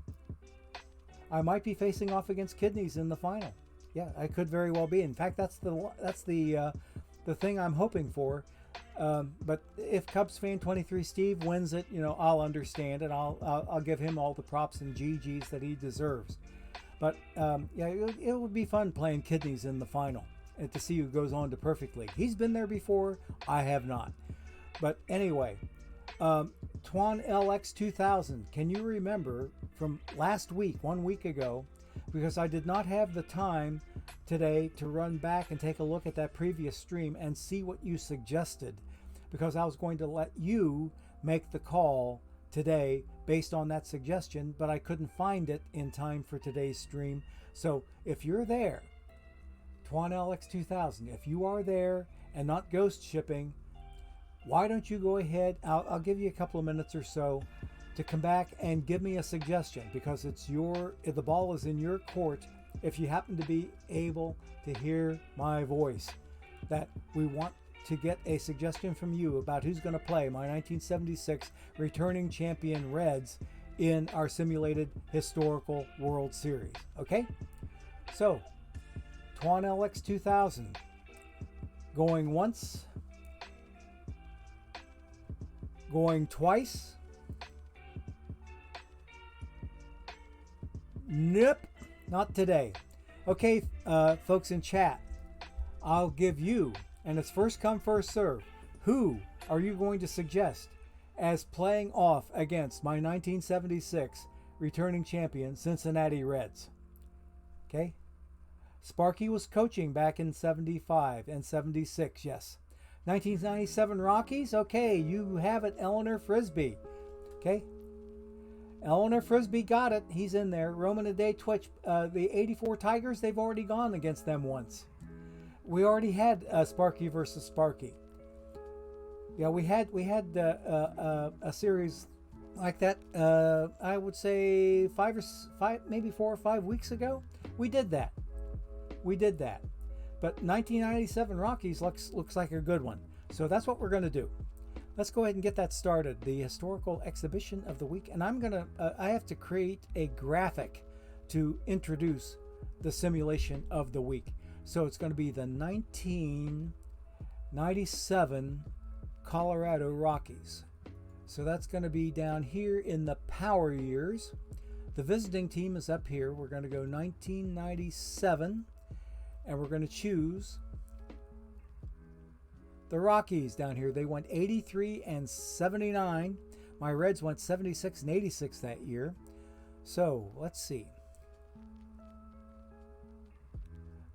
I might be facing off against Kidneys in the final. Yeah, I could very well be. In fact, that's the thing I'm hoping for. But if Cubs fan 23 Steve wins it, I'll understand and I'll give him all the props and GGs that he deserves. But yeah, it would be fun playing Kidneys in the final and to see who goes on to Perfect League. He's been there before. I have not. But anyway, Twan LX 2000. Can you remember from last week, 1 week ago, because I did not have the time today to run back and take a look at that previous stream and see what you suggested, because I was going to let you make the call today based on that suggestion, but I couldn't find it in time for today's stream. So if you're there, Twan LX 2000, if you are there and not ghost shipping, why don't you go ahead, I'll give you a couple of minutes or so to come back and give me a suggestion, because the ball is in your court if you happen to be able to hear my voice, that we want to get a suggestion from you about who's going to play my 1976 returning champion Reds in our simulated historical World Series. Okay? So, Twan LX 2000, going once, going twice. Nope, not today. Okay, folks in chat, I'll give you, and it's first come, first serve, who are you going to suggest as playing off against my 1976 returning champion Cincinnati Reds? Okay? Sparky was coaching back in 75 and 76, yes. 1997 Rockies, okay, you have it, Eleanor Frisbee. Okay? Eleanor Frisbee got it. He's in there. Roman Ade Twitch. The 84 Tigers, they've already gone against them once. We already had Sparky versus Sparky. Yeah, we had a series like that. I would say 4 or 5 weeks ago. We did that. But 1997 Rockies looks like a good one. So that's what we're going to do. Let's go ahead and get that started. The historical exhibition of the week. And I have to create a graphic to introduce the simulation of the week. So it's going to be the 1997 Colorado Rockies. So that's going to be down here in the power years. The visiting team is up here. We're going to go 1997. And we're going to choose the Rockies down here. They went 83 and 79. My Reds went 76 and 86 that year. So let's see.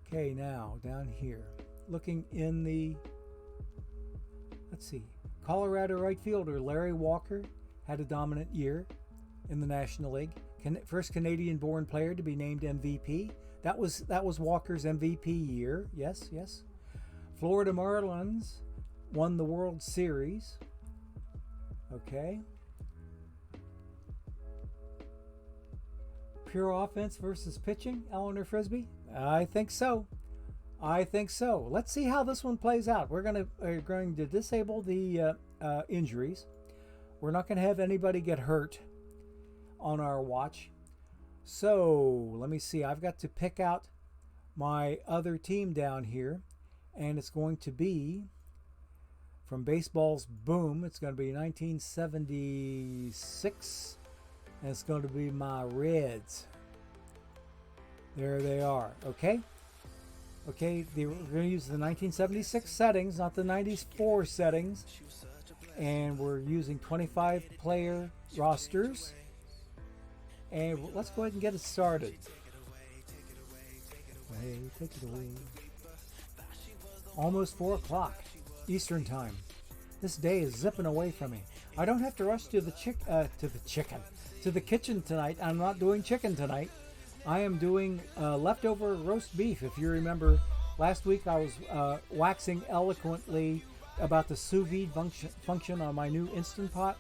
Okay, now down here, looking in the, let's see, Colorado right fielder Larry Walker had a dominant year in the National League. First Canadian-born player to be named MVP. That was Walker's MVP year. Yes. Florida Marlins won the World Series. Okay. Pure offense versus pitching, Eleanor Frisbee? I think so. Let's see how this one plays out. We're going to disable the injuries. We're not going to have anybody get hurt on our watch. So let me see. I've got to pick out my other team down here, and it's going to be from baseball's boom. It's going to be 1976, and it's going to be my Reds. There they are. Okay, we're going to use the 1976 settings, not the 94 settings, and we're using 25 player rosters. And let's go ahead and get it started. Hey, take it away. Almost 4 o'clock Eastern time. This day is zipping away from me. I don't have to rush to the kitchen tonight. I'm not doing chicken tonight. I am doing leftover roast beef. If you remember, last week I was waxing eloquently about the sous vide function on my new Instant Pot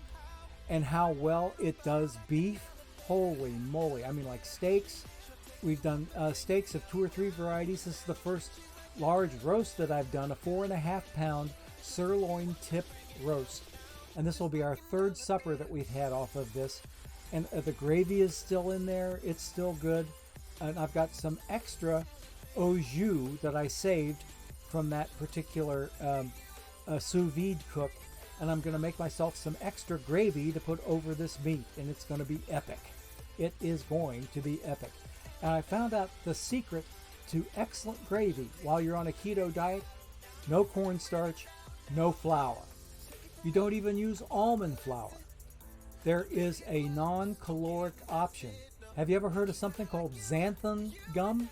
and how well it does beef. Holy moly. I mean, like steaks. We've done steaks of 2 or 3 varieties. This is the first large roast that I've done, a 4.5-pound sirloin tip roast. And this will be our third supper that we've had off of this. And the gravy is still in there. It's still good. And I've got some extra au jus that I saved from that particular sous vide cook. And I'm going to make myself some extra gravy to put over this meat. And it's going to be epic. It is going to be epic. And I found out the secret to excellent gravy while you're on a keto diet: no cornstarch, no flour. You don't even use almond flour. There is a non-caloric option. Have you ever heard of something called xanthan gum?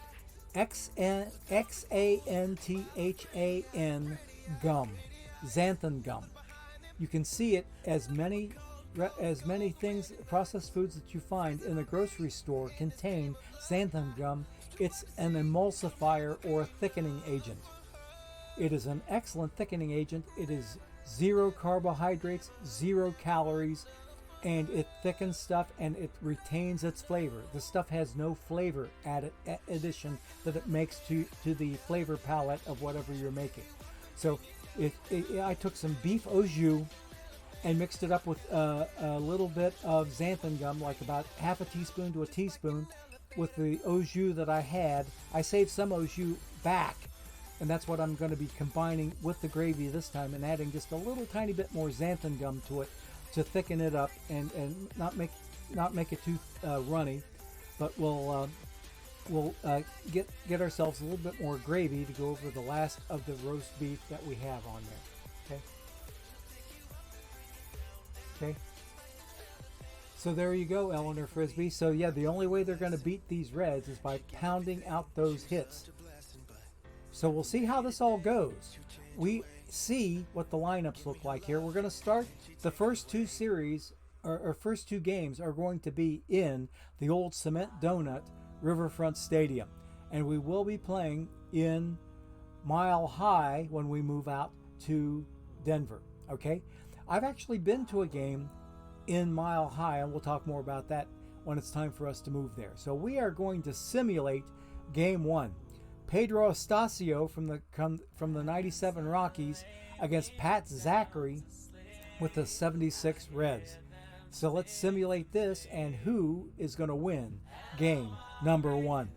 Xanthan gum. Xanthan gum. You can see it as many things, processed foods that you find in the grocery store contain xanthan gum. It's an emulsifier or a thickening agent. It is an excellent thickening agent. It is 0 carbohydrates, 0 calories, and it thickens stuff and it retains its flavor. The stuff has no flavor addition that it makes to the flavor palette of whatever you're making. So I took some beef au jus and mixed it up with a little bit of xanthan gum, like about half a teaspoon to a teaspoon, with the au jus that I had. I saved some au jus back, and that's what I'm going to be combining with the gravy this time, and adding just a little tiny bit more xanthan gum to it to thicken it up and not make it too runny. But we'll get ourselves a little bit more gravy to go over the last of the roast beef that we have on there. Okay. So there you go, Eleanor Frisbee. So yeah, the only way they're going to beat these Reds is by pounding out those hits. So we'll see how this all goes. We see what the lineups look like here. We're going to start the first two series, or first two games are going to be in the old Cement Donut Riverfront Stadium. And we will be playing in Mile High when we move out to Denver. Okay? I've actually been to a game in Mile High, and we'll talk more about that when it's time for us to move there. So we are going to simulate game one. Pedro Estacio from the 97 Rockies against Pat Zachary with the 76 Reds. So let's simulate this and who is going to win game number one.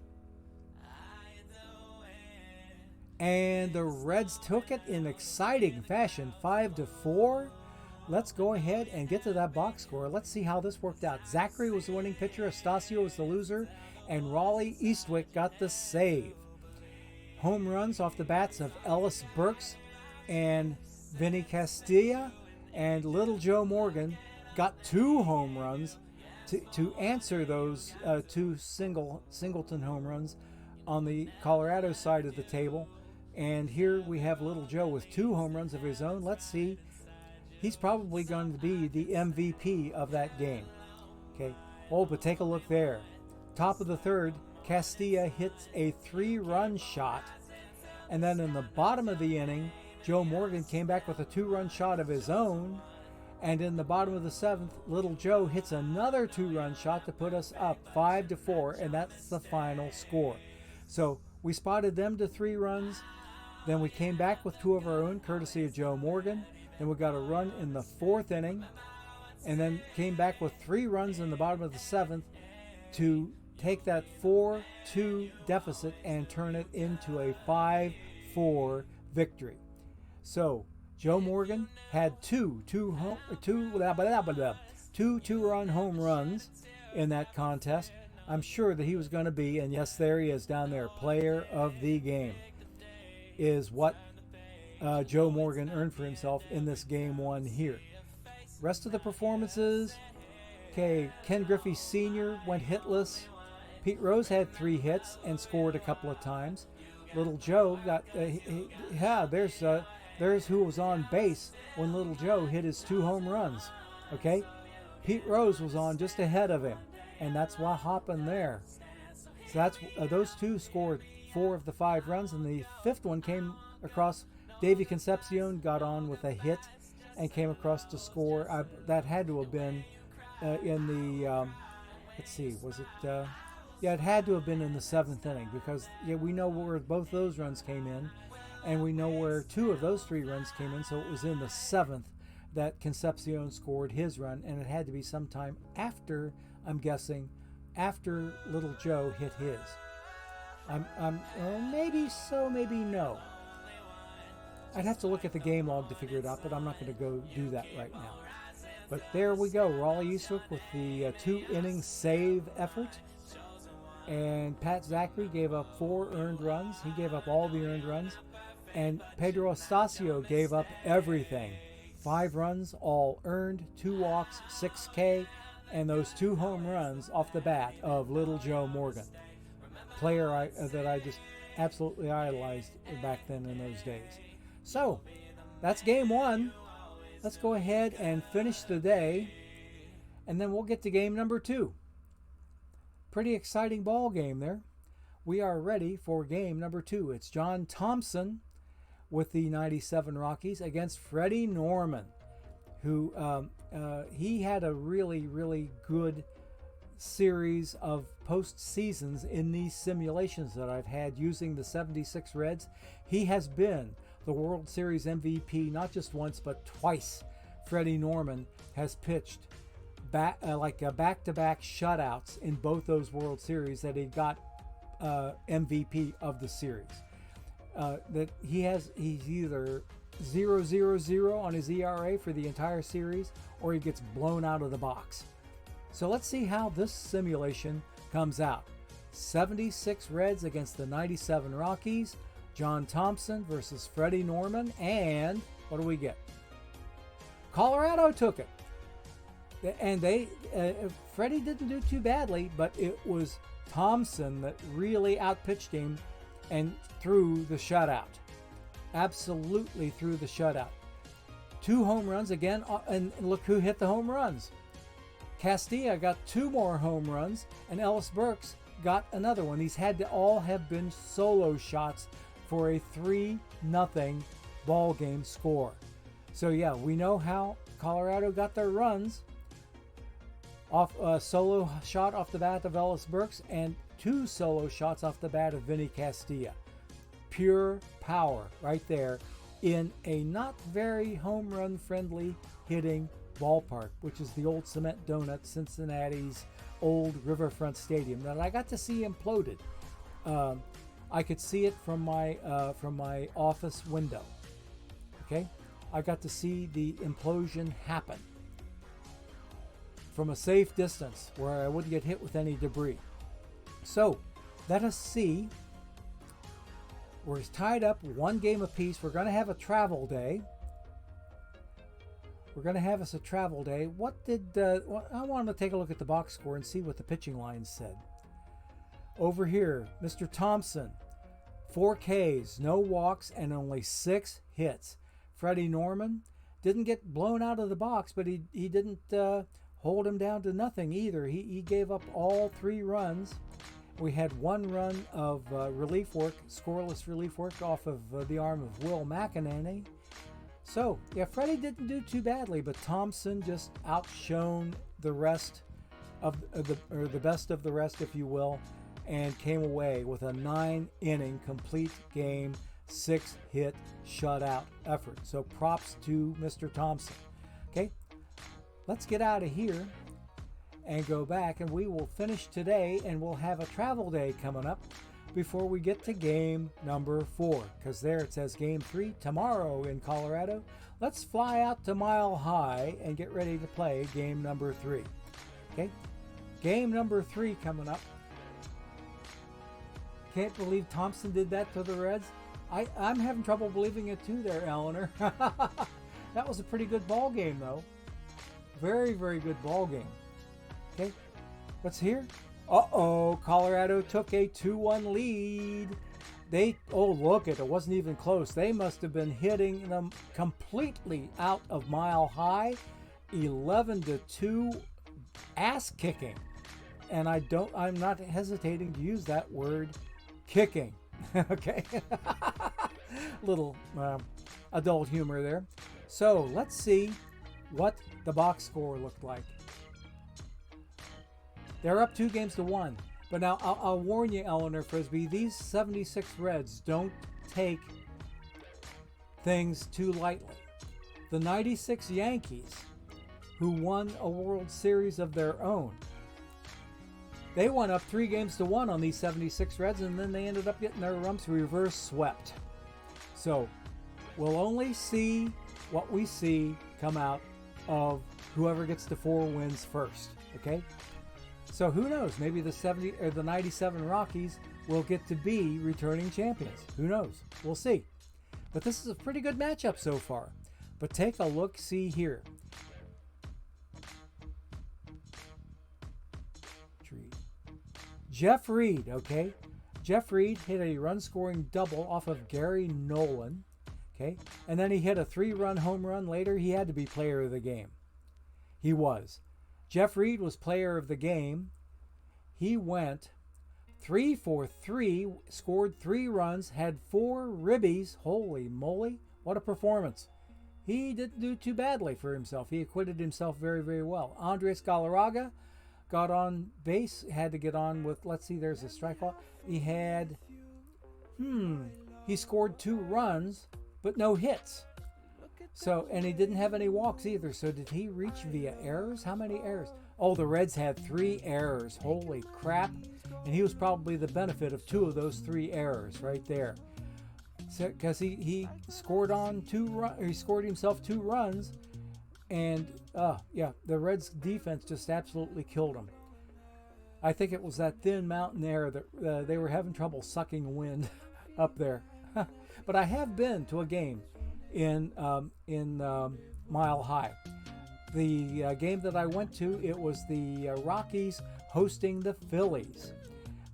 And the Reds took it in exciting fashion, 5-4. Let's go ahead and get to that box score. Let's see how this worked out. Zachary was the winning pitcher, Estacio was the loser, and Raleigh Eastwick got the save. Home runs off the bats of Ellis Burks and Vinny Castilla, and Little Joe Morgan got 2 home runs to answer those 2 singleton home runs on the Colorado side of the table. And here we have Little Joe with 2 home runs of his own. Let's see. He's probably going to be the MVP of that game. Okay. Oh, but take a look there. Top of the third, Castilla hits a 3-run shot. And then in the bottom of the inning, Joe Morgan came back with a 2-run shot of his own. And in the bottom of the 7th, Little Joe hits another 2-run shot to put us up 5-4, and that's the final score. So we spotted them to 3 runs. Then we came back with 2 of our own, courtesy of Joe Morgan. Then we got a run in the 4th inning, and then came back with 3 runs in the bottom of the 7th to take that 4-2 deficit and turn it into a 5-4 victory. So Joe Morgan had two 2-run home runs in that contest. I'm sure that he was going to be, and yes, there he is down there, player of the game, is what Joe Morgan earned for himself in this game one here. Rest of the performances, okay, Ken Griffey Sr. went hitless. Pete Rose had 3 hits and scored a couple of times. Little Joe got, there's who was on base when Little Joe hit his 2 home runs. Okay, Pete Rose was on just ahead of him, and that's what happened there. So that's those 2 scored 4 of the 5 runs, and the 5th one came across. Davey Concepcion got on with a hit and came across to score. That had to have been in the, let's see, was it? Yeah, it had to have been in the 7th inning because we know where both those runs came in, and we know where 2 of those 3 runs came in. So it was in the 7th that Concepcion scored his run, and it had to be sometime after, I'm guessing, after Little Joe hit his. Maybe so, maybe no. I'd have to look at the game log to figure it out, but I'm not going to go do that right now. But there we go, Raleigh Eastwick with the 2-inning save effort. And Pat Zachary gave up 4 earned runs. He gave up all the earned runs. And Pedro Estacio gave up everything. 5 runs, all earned, 2 walks, 6 K, and those 2 home runs off the bat of Little Joe Morgan. Player that I just absolutely idolized back then in those days. So, that's game 1. Let's go ahead and finish the day, and then we'll get to game number 2. Pretty exciting ball game there. We are ready for game number 2. It's John Thompson with the 97 Rockies against Freddie Norman, who he had a really, really good series of postseasons in these simulations that I've had using the 76 Reds. He has been the World Series MVP not just once but twice. Freddie Norman has pitched back-to-back shutouts in both those World Series that he got MVP of the series. That he's either 0-0-0 on his ERA for the entire series, or he gets blown out of the box. So let's see how this simulation comes out. 76 Reds against the 97 Rockies. John Thompson versus Freddie Norman, and what do we get? Colorado took it. And Freddie didn't do too badly, but it was Thompson that really outpitched him and threw the shutout. Absolutely threw the shutout. 2 home runs again, and look who hit the home runs. Castilla got 2 more home runs, and Ellis Burks got another one. These had to all have been solo shots for a 3-0 ball game score. So yeah, we know how Colorado got their runs. Off a solo shot off the bat of Ellis Burks and 2 solo shots off the bat of Vinny Castilla. Pure power right there in a not very home run friendly hitting ballpark, which is the old Cement Donut, Cincinnati's old Riverfront Stadium that I got to see imploded. I could see it from my office window. Okay, I got to see the implosion happen from a safe distance where I wouldn't get hit with any debris. So let us see. We're tied up 1 game apiece. We're going to have a travel day. We're going to have us a travel day. I wanted to take a look at the box score and see what the pitching line said. Over here, Mr. Thompson, 4 Ks, no walks, and only 6 hits. Freddie Norman didn't get blown out of the box, but he didn't hold him down to nothing either. He gave up all 3 runs. We had 1 run of relief work, scoreless relief work off of the arm of Will McEnany. So, yeah, Freddie didn't do too badly, but Thompson just outshone the rest of the best of the rest, if you will, and came away with a 9-inning complete game, 6-hit shutout effort. So props to Mr. Thompson. Okay, let's get out of here and go back, and we will finish today, and we'll have a travel day coming up before we get to game number 4, because there it says game 3 tomorrow in Colorado. Let's fly out to Mile High and get ready to play game number 3. Okay, game number 3 coming up. Can't believe Thompson did that to the Reds. I'm having trouble believing it too there, Eleanor. That was a pretty good ball game, though. Very, very good ball game. Okay, what's here? Uh-oh, Colorado took a 2-1 lead. Look, it wasn't even close. They must have been hitting them completely out of Mile High. 11-2 ass kicking. And I'm not hesitating to use that word, kicking. Okay. Little adult humor there. So let's see what the box score looked like. They're up 2-1, But now I'll warn you, Eleanor Frisbee, these 76 Reds don't take things too lightly. The 96 Yankees, who won a World Series of their own, they went up 3-1 on these 76 Reds, and then they ended up getting their rumps reverse swept. So we'll only see what we see come out of whoever gets to 4 wins first, okay? So who knows? Maybe the 97 Rockies will get to be returning champions. Who knows? We'll see. But this is a pretty good matchup so far. But take a look, see here. Jeff Reed, okay? Jeff Reed hit a run-scoring double off of Gary Nolan, okay? And then he hit a 3-run home run later. He had to be player of the game. He was. Jeff Reed was player of the game. He went 3 for 3, scored 3 runs, had 4 ribbies. Holy moly, what a performance. He didn't do too badly for himself. He acquitted himself very, very well. Andres Galarraga got on base, had to get on with, let's see, there's a strikeout. He had, he scored 2 runs, but no hits. So, and he didn't have any walks either. So did he reach via errors? How many errors? Oh, the Reds had 3 errors. Holy crap. And he was probably the benefit of 2 of those 3 errors right there. So, because he scored on 2 runs, he scored himself 2 runs, and yeah, the Reds defense just absolutely killed him. I think it was that thin mountain air that they were having trouble sucking wind up there. But I have been to a game in Mile High. The game that I went to, it was the Rockies hosting the Phillies.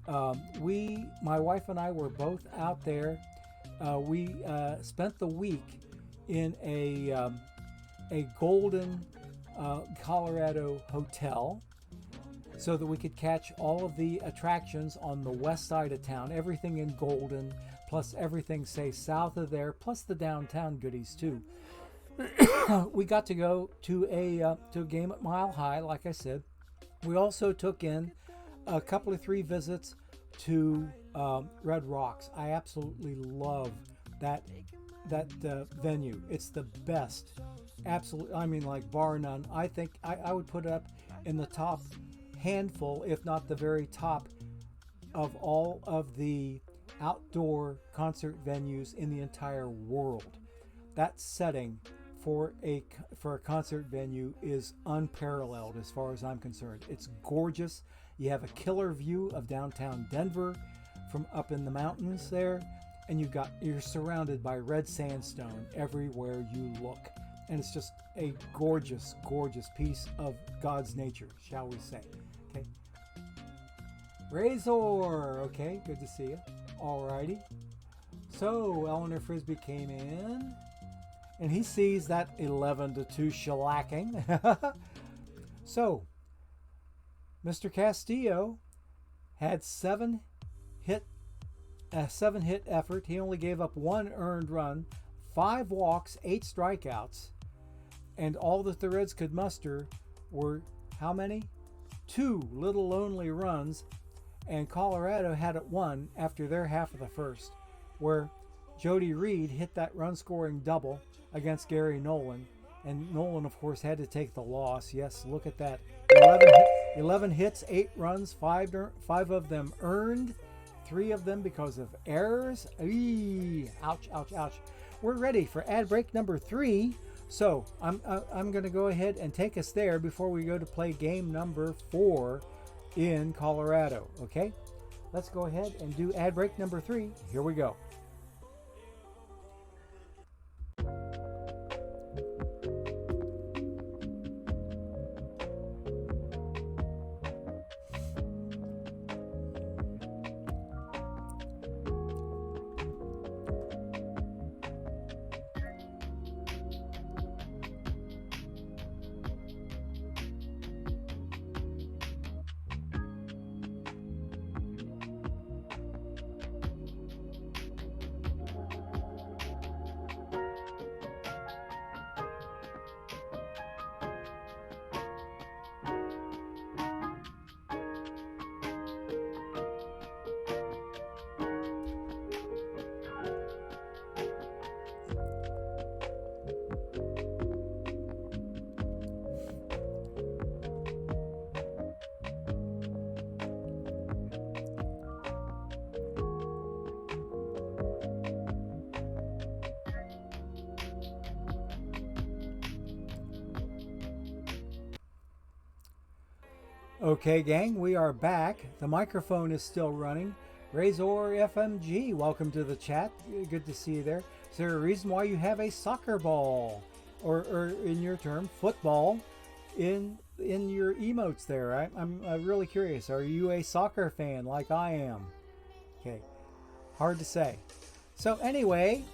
My wife and I were both out there. We spent the week in a Golden, Colorado hotel, so that we could catch all of the attractions on the west side of town, everything in Golden, plus everything, say, south of there, plus the downtown goodies too. We got to go to a game at Mile High, like I said. We also took in a couple of 3 visits to Red Rocks. I absolutely love that venue. It's the best. Absolutely, I mean, like, bar none. I think I would put it up in the top handful, if not the very top, of all of the outdoor concert venues in the entire world. That setting for a concert venue is unparalleled as far as I'm concerned. It's gorgeous. You have a killer view of downtown Denver from up in the mountains there, and you're surrounded by red sandstone everywhere you look. And it's just a gorgeous, gorgeous piece of God's nature, shall we say. Okay. Razor, okay, good to see you. Alrighty. So Eleanor Frisbee came in, and he sees that 11-2 shellacking. So Mr. Castillo had 7-hit effort. He only gave up 1 earned run, 5 walks, 8 strikeouts, and all that the Reds could muster were how many? 2 little lonely runs, and Colorado had it won after their half of the first, where Jody Reed hit that run-scoring double against Gary Nolan, and Nolan, of course, had to take the loss. Yes, look at that. 11 hits, 8 runs, 5 of them earned, 3 of them because of errors. Eee, ouch, ouch, ouch. We're ready for ad break number 3. So I'm going to go ahead and take us there before we go to play game number 4 in Colorado. Okay, let's go ahead and do ad break number 3. Here we go. Okay, gang, we are back. The microphone is still running. Razor FMG, welcome to the chat. Good to see you there. Is there a reason why you have a soccer ball, or in your term, football, in your emotes there? I'm really curious. Are you a soccer fan like I am? Okay, hard to say. So anyway,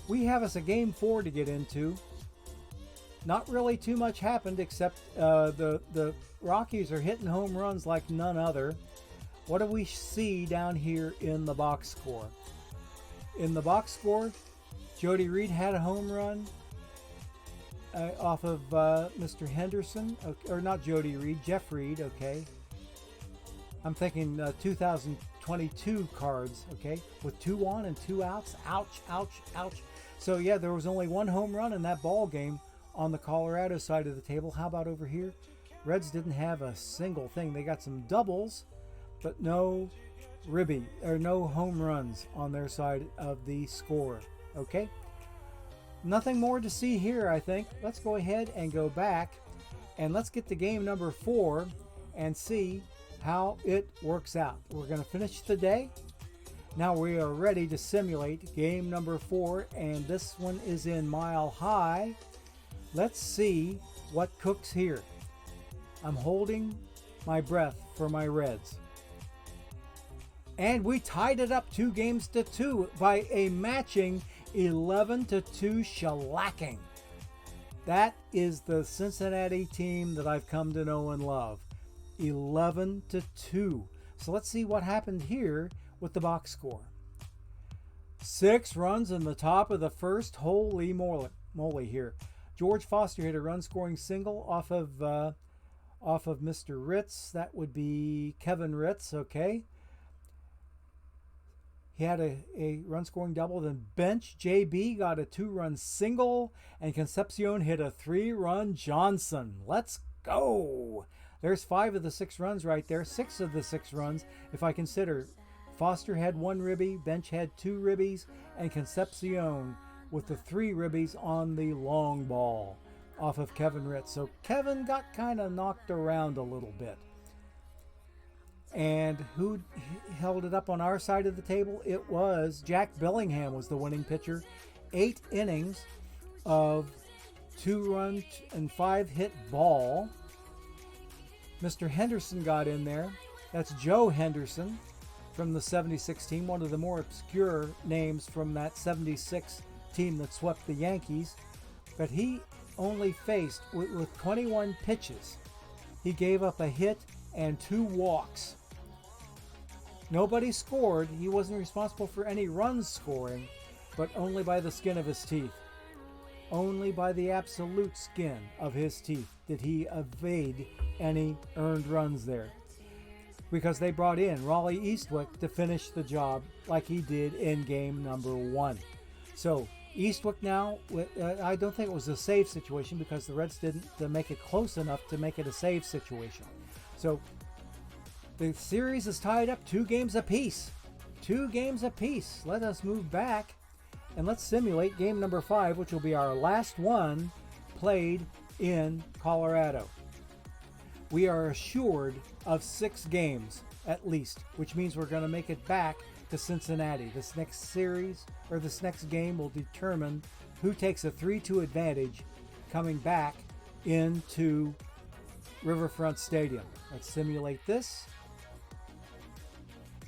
we have us a game 4 to get into. Not really too much happened except the Rockies are hitting home runs like none other. What do we see down here in the box score? In the box score, Jody Reed had a home run off of Mr. Henderson, or not Jody Reed, Jeff Reed, okay. I'm thinking 2022 cards, okay, with 2 on and 2 outs. Ouch, ouch, ouch. So yeah, there was only 1 home run in that ball game on the Colorado side of the table. How about over here? Reds didn't have a single thing. They got some doubles, but no ribby or no home runs on their side of the score. Okay, nothing more to see here, I think. Let's go ahead and go back and let's get to game number 4 and see how it works out. We're going to finish the day. Now we are ready to simulate game number 4, and this one is in Mile High. Let's see what cooks here. I'm holding my breath for my Reds. And we tied it up 2-2 by a matching 11-2 shellacking. That is the Cincinnati team that I've come to know and love. 11-2. So let's see what happened here with the box score. 6 runs in the top of the first. Holy moly here. George Foster hit a run-scoring single off of Mr. Ritz. That would be Kevin Ritz, okay. He had a run-scoring double. Then bench JB got a 2-run single, and Concepcion hit a 3-run Johnson. Let's go. There's 5 of the 6 runs right there. 6 of the 6 runs, if I consider Foster had 1 ribby, bench had 2 ribbies, and Concepcion with the 3 ribbies on the long ball off of Kevin Ritz. So Kevin got kind of knocked around a little bit. And who held it up on our side of the table? It was Jack Bellingham was the winning pitcher. 8 innings of 2-run and 5-hit ball. Mr. Henderson got in there. That's Joe Henderson from the 76 team, one of the more obscure names from that 76 team that swept the Yankees. But he only faced, with 21 pitches, he gave up a hit and 2 walks. Nobody scored. He wasn't responsible for any runs scoring, but only by the skin of his teeth. Only by the absolute skin of his teeth did he evade any earned runs there. Because they brought in Raleigh Eastwick to finish the job like he did in game number 1. So Eastwick now, I don't think it was a save situation because the Reds didn't make it close enough to make it a save situation. So the series is tied up 2 games apiece. 2 games apiece. Let us move back and let's simulate game number 5, which will be our last one played in Colorado. We are assured of 6 games at least, which means we're going to make it back to Cincinnati. This next series, or this next game, will determine who takes a 3-2 advantage coming back into Riverfront Stadium. Let's simulate this.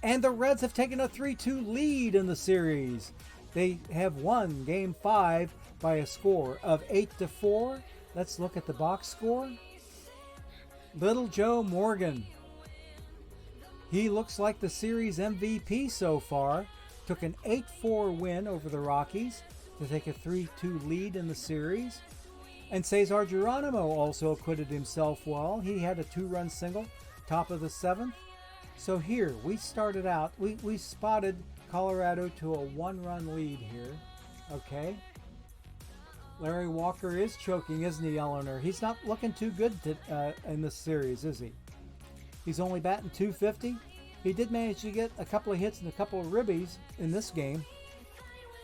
And the Reds have taken a 3-2 lead in the series. They have won game 5 by a score of 8-4. Let's look at the box score. Little Joe Morgan. He looks like the series MVP so far. Took an 8-4 win over the Rockies to take a 3-2 lead in the series. And Cesar Geronimo also acquitted himself well. He had a 2-run single, top of the 7th. So here, we started out, we spotted Colorado to a 1-run lead here. Okay. Larry Walker is choking, isn't he, Eleanor? He's not looking too good in this series, is he? He's only batting .250. He did manage to get a couple of hits and a couple of ribbies in this game.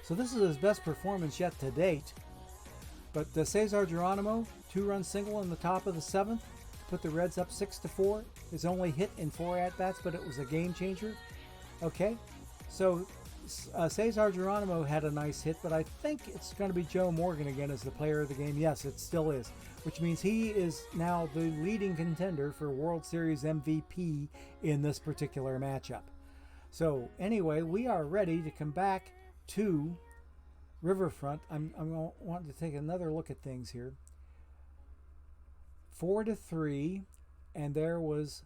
So this is his best performance yet to date. But Cesar Geronimo, 2-run single in the top of the 7th, put the Reds up 6-4. His only hit in 4 at-bats, but it was a game changer. Okay, so Cesar Geronimo had a nice hit, but I think it's going to be Joe Morgan again as the player of the game. Yes, it still is, which means he is now the leading contender for World Series MVP in this particular matchup. So anyway, we are ready to come back to Riverfront. I'm wanting to take another look at things here. 4-3, and there was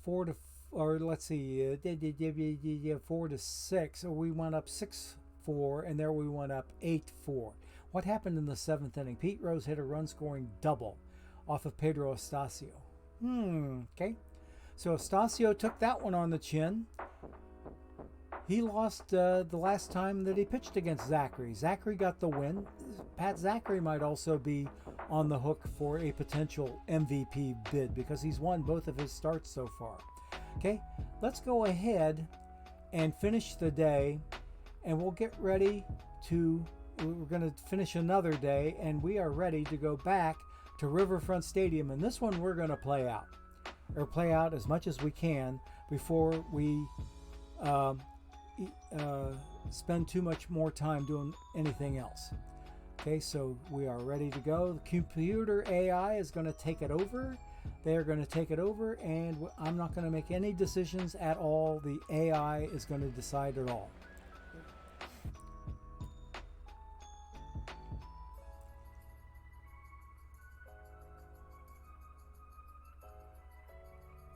4-4. Or let's see, 4-6. So we went up 6-4, and there we went up 8-4. What happened in the 7th inning? Pete Rose hit a run-scoring double off of Pedro Estacio. Okay. So Estacio took that one on the chin. He lost the last time that he pitched against Zachary. Zachary got the win. Pat Zachary might also be on the hook for a potential MVP bid because he's won both of his starts so far. Okay, let's go ahead and finish the day, and we'll get ready to, we're going to finish another day, and we are ready to go back to Riverfront Stadium, and this one we're going to play out as much as we can before we spend too much more time doing anything else. Okay, so we are ready to go. The computer AI is going to take it over. They are going to take it over, and I'm not going to make any decisions at all. The AI is going to decide it all.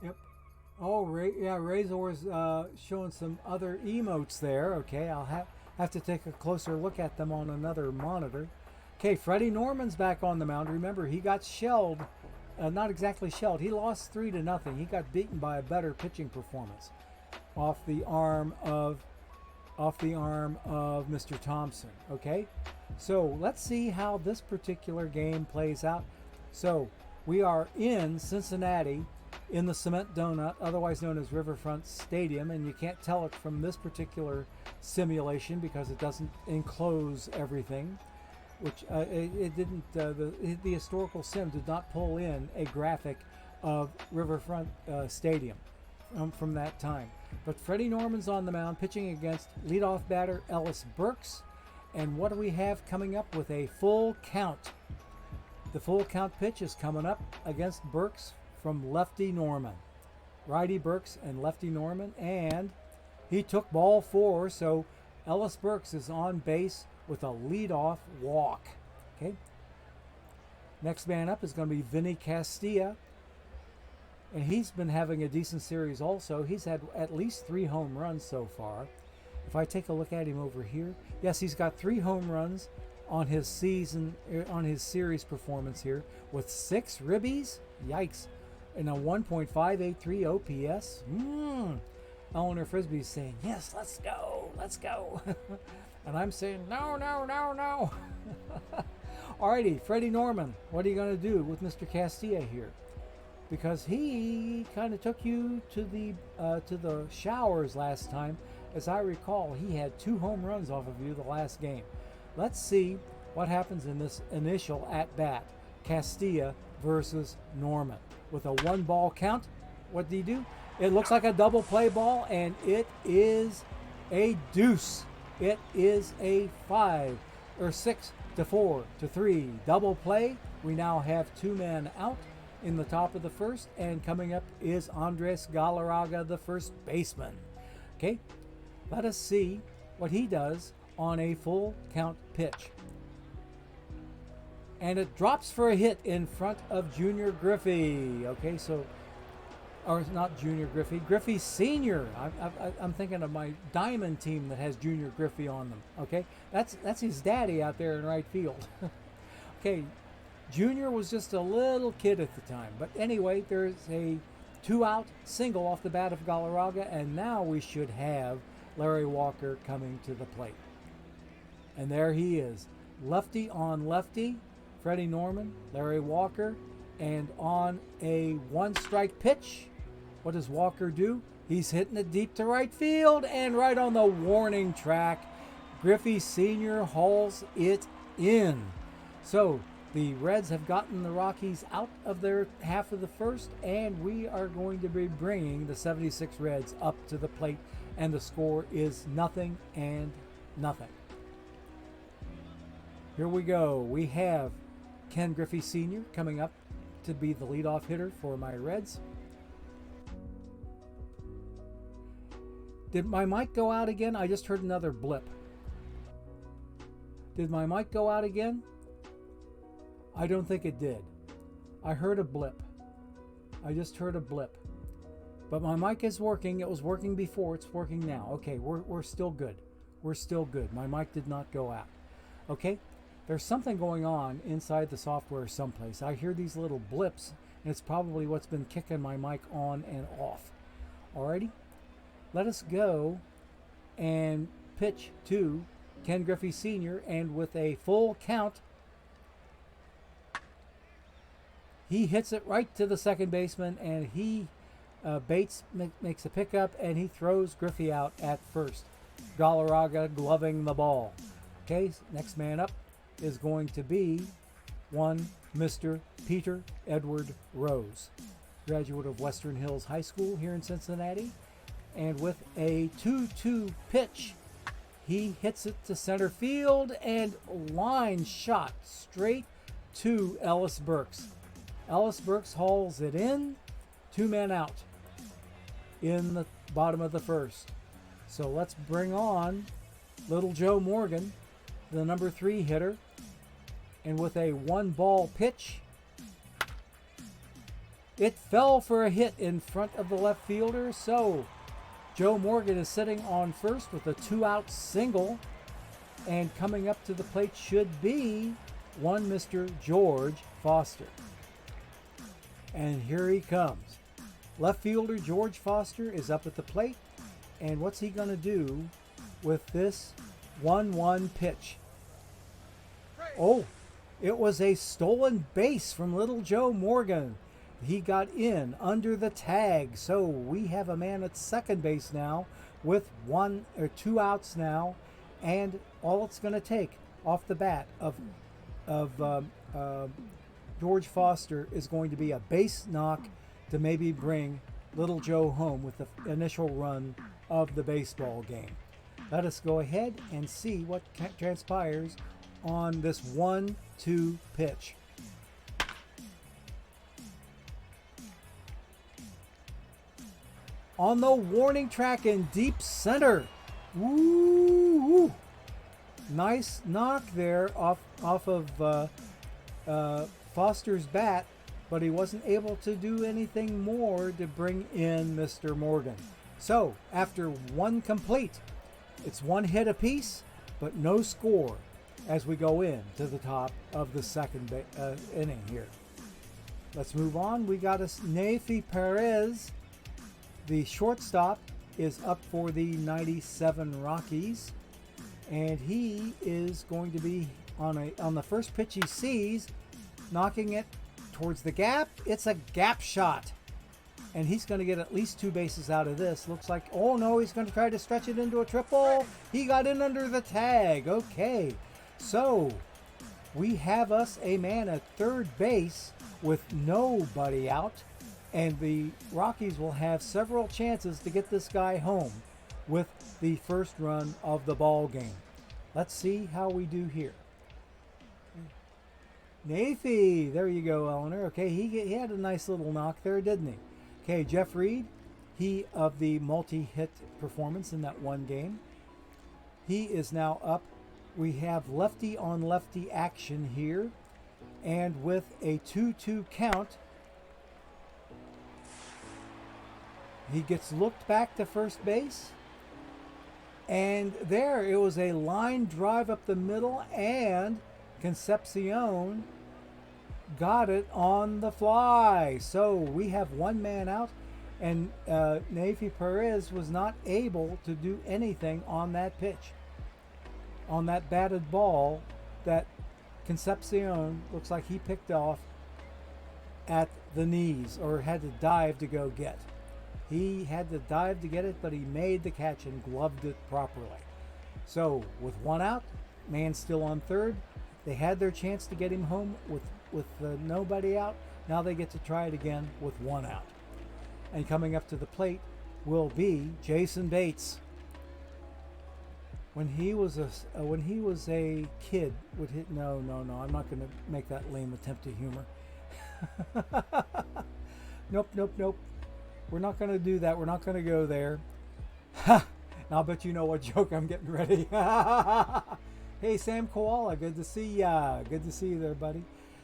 Yep. Oh, yeah, Razor's showing some other emotes there. Okay, I'll have to take a closer look at them on another monitor. Okay, Freddie Norman's back on the mound. Remember, he got shelled. Not exactly shelled. He lost 3-0. He got beaten by a better pitching performance off the arm of Mr. Thompson. Okay, so let's see how this particular game plays out. So we are in Cincinnati in the Cement Donut, otherwise known as Riverfront Stadium, and you can't tell it from this particular simulation because it doesn't enclose everything. Which it didn't. The historical sim did not pull in a graphic of Riverfront Stadium from that time. But Freddie Norman's on the mound pitching against leadoff batter Ellis Burks. And what do we have coming up with a full count? The full count pitch is coming up against Burks from lefty Norman. Righty Burks and lefty Norman. And he took ball 4, so Ellis Burks is on base with a leadoff walk. Okay. Next man up is going to be Vinny Castilla, and he's been having a decent series also. He's had at least 3 home runs so far. If I take a look at him over here, yes, he's got 3 home runs on his series performance here with 6 ribbies. Yikes! And a 1.583 OPS. Eleanor Frisbee's saying, "Yes, let's go, let's go." And I'm saying, no, no, no, no. Alrighty, Freddie Norman, what are you going to do with Mr. Castilla here? Because he kind of took you to the showers last time. As I recall, he had 2 home runs off of you the last game. Let's see what happens in this initial at-bat. Castilla versus Norman. With a 1-ball count, what did he do? It looks like a double play ball, and it is a deuce. It is a 6-4-3 double play. We now have 2 men out in the top of the first, and coming up is Andres Galarraga, the first baseman. Okay, let us see what he does on a full count pitch. And it drops for a hit in front of Junior Griffey. Okay, so, or not Junior Griffey, Griffey Senior. I'm thinking of my Diamond team that has Junior Griffey on them. Okay, that's his daddy out there in right field. Okay, Junior was just a little kid at the time, but anyway, there's a 2-out single off the bat of Galarraga, and now we should have Larry Walker coming to the plate. And there he is, lefty on lefty, Freddie Norman, Larry Walker, and on a 1-strike pitch, what does Walker do? He's hitting it deep to right field, and right on the warning track, Griffey Sr. hauls it in. So The Reds have gotten the Rockies out of their half of the first, and we are going to be bringing the 76 Reds up to the plate, and the score is 0-0. Here we go. We have Ken Griffey Sr. coming up to be the leadoff hitter for my Reds. Did my mic go out again? I just heard another blip. Did my mic go out again? I don't think it did. I heard a blip. I just heard a blip. But my mic is working. It was working before. It's working now. Okay, we're still good. We're still good. My mic did not go out. Okay, there's something going on inside the software someplace. I hear these little blips, and it's probably what's been kicking my mic on and off. Alrighty, let us go and pitch to Ken Griffey Sr., and with a full count, he hits it right to the second baseman, and Bates makes a pickup, and he throws Griffey out at first. Galarraga gloving the ball. Okay, next man up is going to be one Mr. Peter Edward Rose, graduate of Western Hills High School here in Cincinnati. And with a 2-2 pitch, he hits it to center field and line shot straight to Ellis Burks. Ellis Burks hauls it in, 2 men out in the bottom of the first. So let's bring on Little Joe Morgan, the number 3 hitter. And with a 1-ball pitch, it fell for a hit in front of the left fielder. So Joe Morgan is sitting on first with a 2-out single, and coming up to the plate should be one Mr. George Foster. And here he comes. Left fielder George Foster is up at the plate, and what's he going to do with this 1-1 pitch? Oh, it was a stolen base from Little Joe Morgan. He got in under the tag, so we have a man at second base now with 1 or 2 outs now, and all it's going to take off the bat of George Foster is going to be a base knock to maybe bring Little Joe home with the initial run of the baseball game. Let us go ahead and see what transpires on this 1-2 pitch. On the warning track in deep center. Woo! Nice knock there off of Foster's bat, but he wasn't able to do anything more to bring in Mr. Morgan. So after 1 complete, it's 1 hit apiece, but no score as we go in to the top of the second inning here. Let's move on. We got us Nefi Perez. The shortstop is up for the 97 Rockies, and he is going to be on the first pitch he sees, knocking it towards the gap. It's a gap shot, and he's going to get at least 2 bases out of this. Looks like, oh no, he's going to try to stretch it into a triple. He got in under the tag. Okay, so we have us a man at third base with nobody out, and the Rockies will have several chances to get this guy home with the first run of the ball game. Let's see how we do here. Nafi, there you go, Eleanor. Okay, he had a nice little knock there, didn't he? Okay, Jeff Reed, he of the multi-hit performance in that one game. He is now up. We have lefty on lefty action here, and with a 2-2 count, he gets looked back to first base, and there it was a line drive up the middle, and Concepcion got it on the fly. So we have 1 man out, and Nefi Perez was not able to do anything on that pitch, on that batted ball that Concepcion looks like he picked off at the knees, or had to dive to go get. He had to dive to get it, but he made the catch and gloved it properly. So with 1 out, man still on third, They had their chance to get him home with nobody out. Now they get to try it again with one out. And coming up to the plate will be Jason Bates. When he was a kid, would hit. No. I'm not going to make that lame attempt at humor. Nope. We're not going to do that. We're not going to go there. Ha! I'll bet you know what joke I'm getting ready. Hey, Sam Koala, good to see ya. Good to see you there, buddy.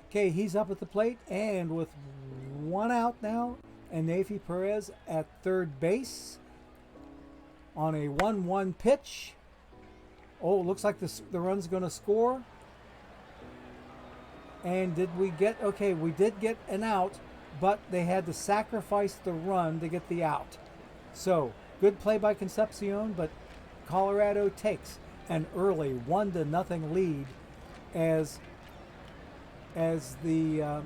Okay, he's up at the plate, and with one out now, and Nafi Perez at third base on a 1-1 pitch. Oh, it looks like the run's going to score. And did we get... Okay, we did get an out, but they had to sacrifice the run to get the out. So, good play by Concepcion, but Colorado takes an early 1-0 lead as Mr.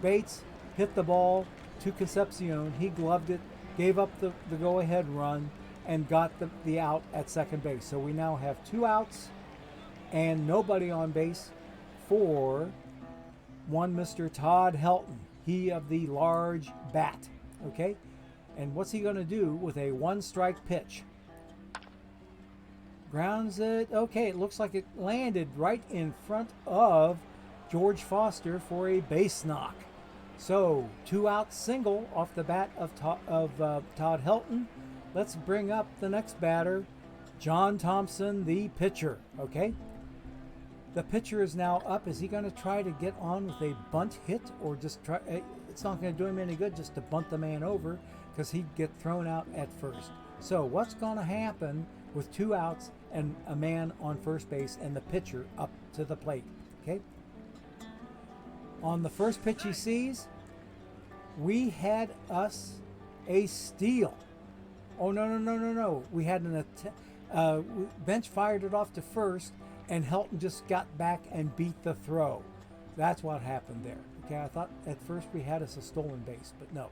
Bates hit the ball to Concepcion. He gloved it, gave up the go-ahead run, and got the out at second base. So we now have 2 outs and nobody on base for one Mr. Todd Helton, he of the large bat. Okay, and what's he going to do with a 1-strike pitch? Grounds it. Okay, it looks like it landed right in front of George Foster for a base knock. So 2-out single off the bat of Todd Helton. Let's bring up the next batter, John Thompson, the pitcher. Okay, the pitcher is now up. Is he going to try to get on with a bunt hit, or just try? It's not going to do him any good just to bunt the man over, because he'd get thrown out at first. So what's going to happen with 2 outs and a man on first base and the pitcher up to the plate? Okay. On the first pitch he sees, we had us a steal. Oh, no. We had bench fired it off to first, and Helton just got back and beat the throw. That's what happened there. Okay, I thought at first we had us a stolen base, but no.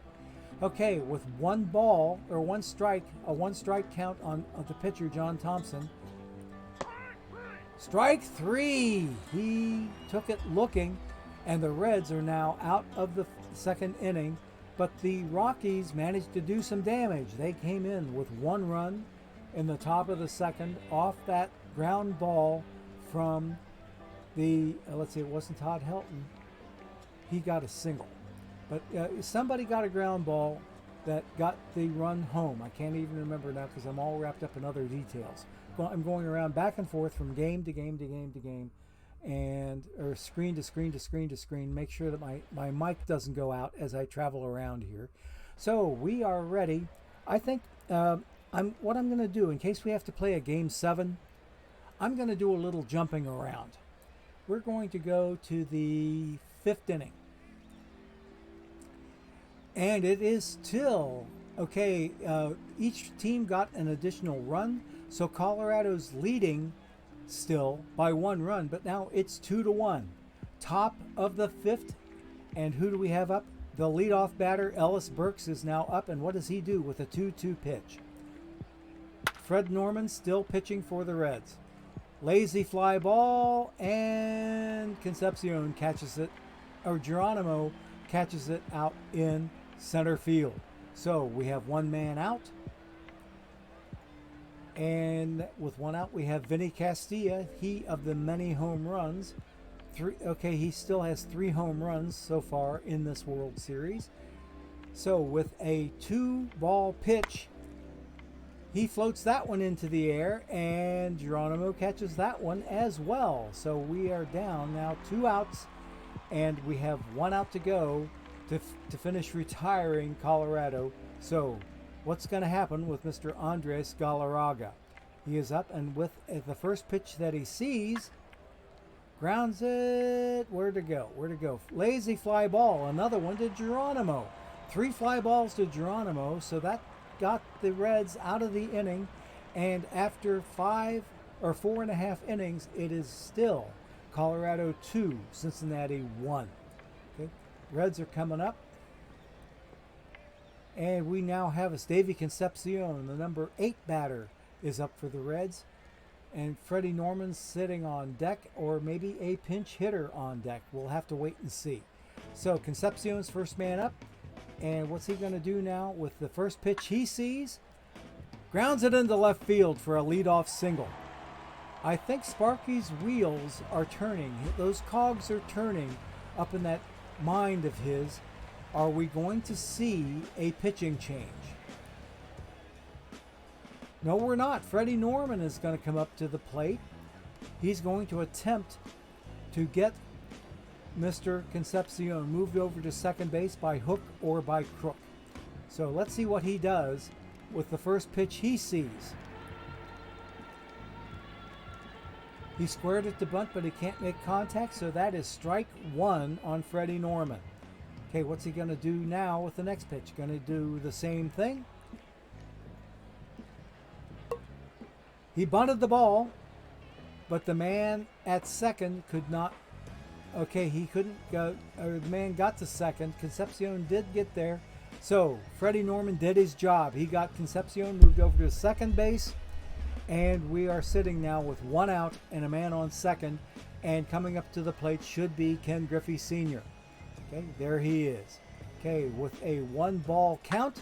Okay, with 1 ball or 1 strike, a 1-strike count on the pitcher, John Thompson. Strike 3. He took it looking, and the Reds are now out of the second inning. But the Rockies managed to do some damage. They came in with 1 run in the top of the second off that ground ball from the, let's see, it wasn't Todd Helton. He got a single. But somebody got a ground ball that got the run home. I can't even remember now because I'm all wrapped up in other details. I'm going around back and forth from game to game to game to game, or screen to screen to screen to screen. Make sure that my mic doesn't go out as I travel around here. So we are ready. I think what I'm going to do, in case we have to play a game 7, I'm going to do a little jumping around. We're going to go to the 5th inning. And it is still, okay, each team got an additional run. So Colorado's leading still by 1 run, but now it's 2-1. Top of the 5th, and who do we have up? The leadoff batter, Ellis Burks, is now up, and what does he do with a 2-2 pitch? Fred Norman still pitching for the Reds. Lazy fly ball, and Concepcion catches it, or Geronimo catches it out in center field. So we have 1 man out. And with 1 out, we have Vinny Castilla, he of the many home runs. He still has 3 home runs so far in this World Series. So with a 2-ball pitch, he floats that one into the air, and Geronimo catches that one as well. So we are down now 2 outs, and we have 1 out to go to finish retiring Colorado. So what's going to happen with Mr. Andres Galarraga? He is up, and with the first pitch that he sees, grounds it. Where to go? Lazy fly ball. Another one to Geronimo. 3 fly balls to Geronimo. So that got the Reds out of the inning. And after 4 and a half innings, it is still Colorado 2, Cincinnati 1. Okay. Reds are coming up. And we now have a Davy Concepcion, the number 8 batter, is up for the Reds. and Freddie Norman's sitting on deck, or maybe a pinch hitter on deck. We'll have to wait and see. So Concepcion's first man up, and what's he going to do now with the first pitch he sees? Grounds it into left field for a leadoff single. I think Sparky's wheels are turning. Those cogs are turning up in that mind of his. Are we going to see a pitching change? No, we're not. Freddie Norman is going to come up to the plate. He's going to attempt to get Mr. Concepcion moved over to second base by hook or by crook. So let's see what he does with the first pitch he sees. He squared it to bunt, but he can't make contact, so that is strike one on Freddie Norman. Okay, what's he going to do now with the next pitch? Going to do the same thing? He bunted the ball, but the man at second could not. Okay, he couldn't go, or the man got to second. Concepcion did get there. So Freddie Norman did his job. He got Concepcion moved over to second base, and we are sitting now with one out and a man on second, and coming up to the plate should be Ken Griffey Sr. Okay, there he is. Okay, with a 1-ball count,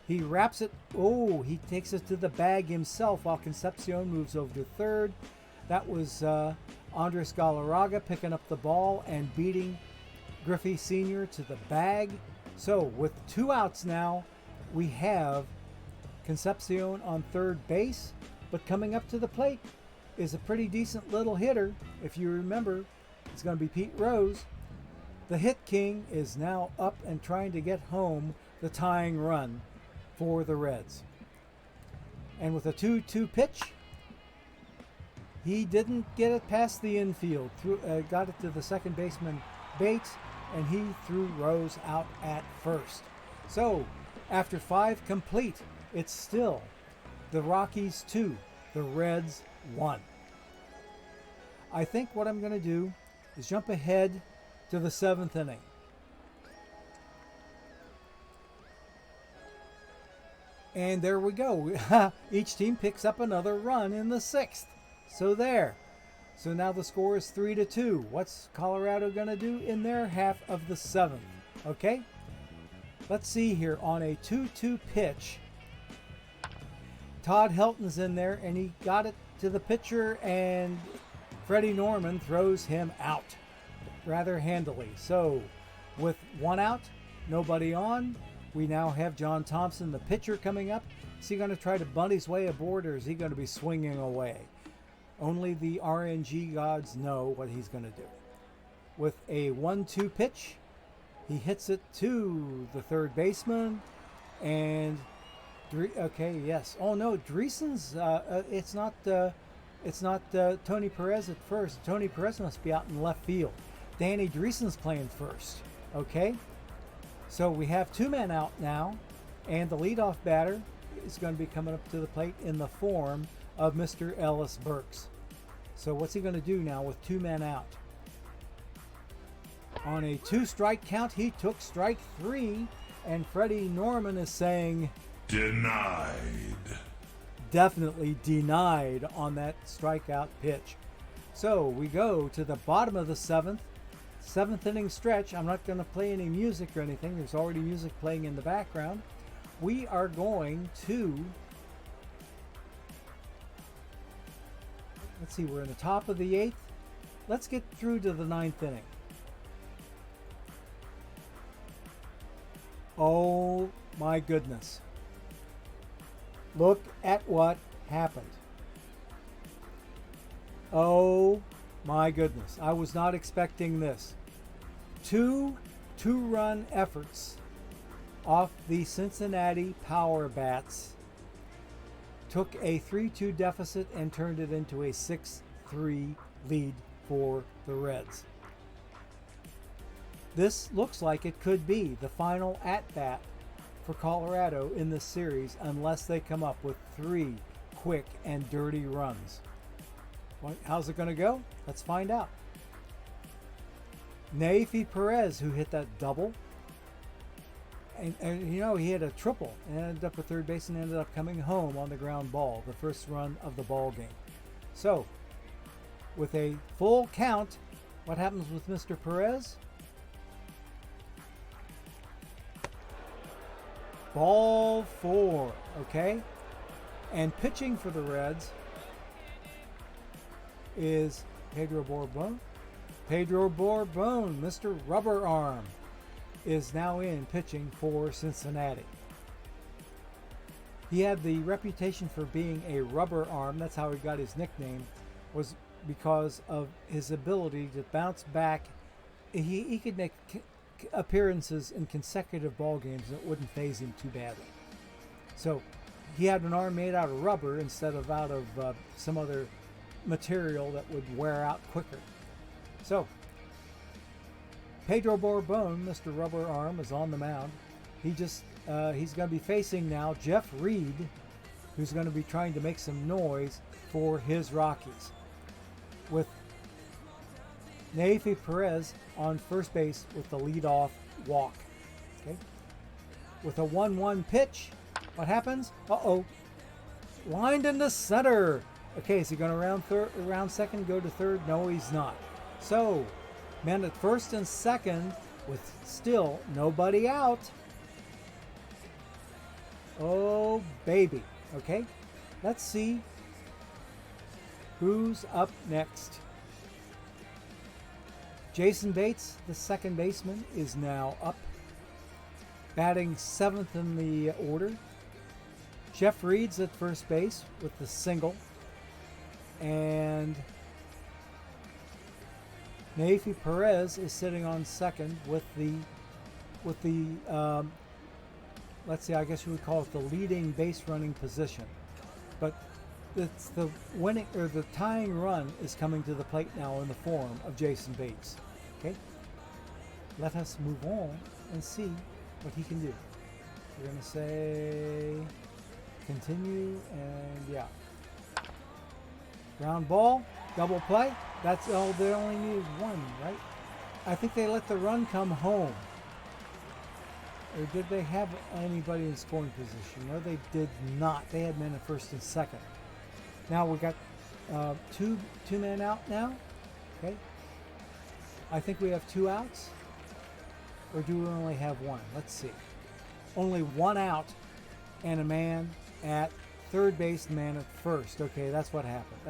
he wraps it. Oh, he takes it to the bag himself while Concepcion moves over to third. That was Andres Galarraga picking up the ball and beating Griffey Sr. to the bag. So with 2 outs now, we have Concepcion on third base, but coming up to the plate is a pretty decent little hitter. If you remember, it's going to be Pete Rose. The hit king is now up and trying to get home the tying run for the Reds. And with a 2-2 pitch, he didn't get it past the infield. Got it to the second baseman Bates, and he threw Rose out at first. So after 5 complete, it's still the Rockies 2, the Reds 1. I think what I'm going to do is jump ahead to the 7th inning. And there we go. Each team picks up another run in the 6th. So there. So now the score is 3-2. What's Colorado going to do in their half of the 7th? Okay. Let's see here. On a 2-2 pitch, Todd Helton's in there, and he got it to the pitcher, and Freddie Norman throws him out rather handily. So with 1 out, nobody on, we now have John Thompson, the pitcher, coming up. Is he going to try to bunt his way aboard, or is he going to be swinging away? Only the RNG gods know what he's going to do. With a 1-2 pitch, he hits it to the third baseman, and okay, yes. Oh no, Dreesen's. It's not Tony Perez at first. Tony Perez must be out in left field. Danny Dreesen's playing first. Okay, so we have 2 men out now, and the leadoff batter is going to be coming up to the plate in the form of Mr. Ellis Burks. So what's he going to do now with 2 men out? On a 2-strike count, he took strike 3, and Freddie Norman is saying, denied. Definitely denied on that strikeout pitch. So we go to the bottom of the 7th inning stretch. I'm not going to play any music or anything. There's already music playing in the background. We are going to, let's see, we're in the top of the 8th. Let's get through to the 9th inning. Oh my goodness. Look at what happened. Oh my goodness. I was not expecting this. 2 two-run efforts off the Cincinnati Power Bats took a 3-2 deficit and turned it into a 6-3 lead for the Reds. This looks like it could be the final at-bat for Colorado in this series unless they come up with 3 quick and dirty runs. How's it going to go? Let's find out. Neifi Perez, who hit that double, and you know, he hit a triple and ended up at third base and ended up coming home on the ground ball, the first run of the ball game. So, with a full count, what happens with Mr. Perez? Ball 4, okay? And pitching for the Reds is Pedro Borbon. Pedro Borbon, Mr. Rubber Arm, is now in pitching for Cincinnati. He had the reputation for being a rubber arm. That's how he got his nickname, was because of his ability to bounce back. He could make appearances in consecutive ball games and it wouldn't faze him too badly. So he had an arm made out of rubber instead of out of some other material that would wear out quicker. So Pedro Borbon, Mr. Rubber Arm, is on the mound. He's going to be facing now Jeff Reed, who's going to be trying to make some noise for his Rockies, with Neifi Perez on first base with the leadoff walk. Okay, with a 1-1 pitch, what happens? Lined into center. Okay, is he going to round second, go to third? No, he's not. So, men at first and second with still nobody out. Oh, baby. Okay, let's see who's up next. Jason Bates, the second baseman, is now up, batting 7th in the order. Jeff Reed's at first base with the single, and Neifi Perez is sitting on second with the let's see, I guess you would call it the leading base running position. But it's the winning or the tying run is coming to the plate now in the form of Jason Bates. Okay, let us move on and see what he can do. We're going to say continue, and yeah, ground ball, double play. That's all. They only needed one, right? I think they let the run come home. Or did they have anybody in scoring position? No, they did not. They had men at first and second. Now we got two men out now. Okay. I think we have 2 outs. Or do we only have 1? Let's see. Only 1 out and a man at third base, man at first. Okay, that's what happened.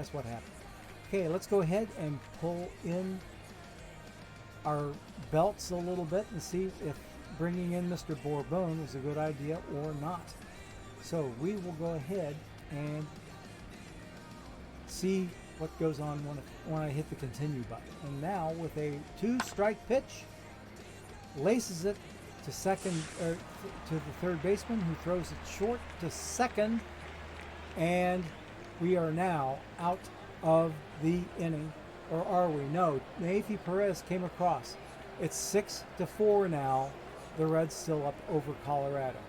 Okay, let's go ahead and pull in our belts a little bit and see if bringing in Mr. Borbon is a good idea or not. So we will go ahead and see what goes on when I hit the continue button. And now with a 2-strike pitch, laces it to second, or to the third baseman, who throws it short to second, and we are now out of the inning. Or are we? No, Neifi Perez came across. It's 6-4 now. The Reds still up over Colorado.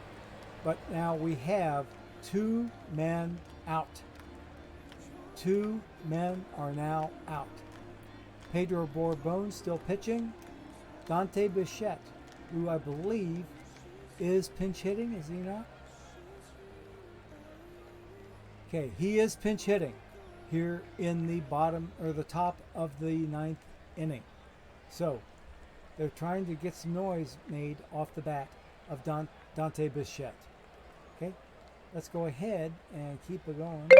But now we have 2 men out. 2 men are now out. Pedro Borbon still pitching. Dante Bichette, who I believe is pinch hitting, is he not? Okay, he is pinch hitting here in the bottom or the top of the 9th inning. So they're trying to get some noise made off the bat of Dante Bichette. Okay, let's go ahead and keep it going.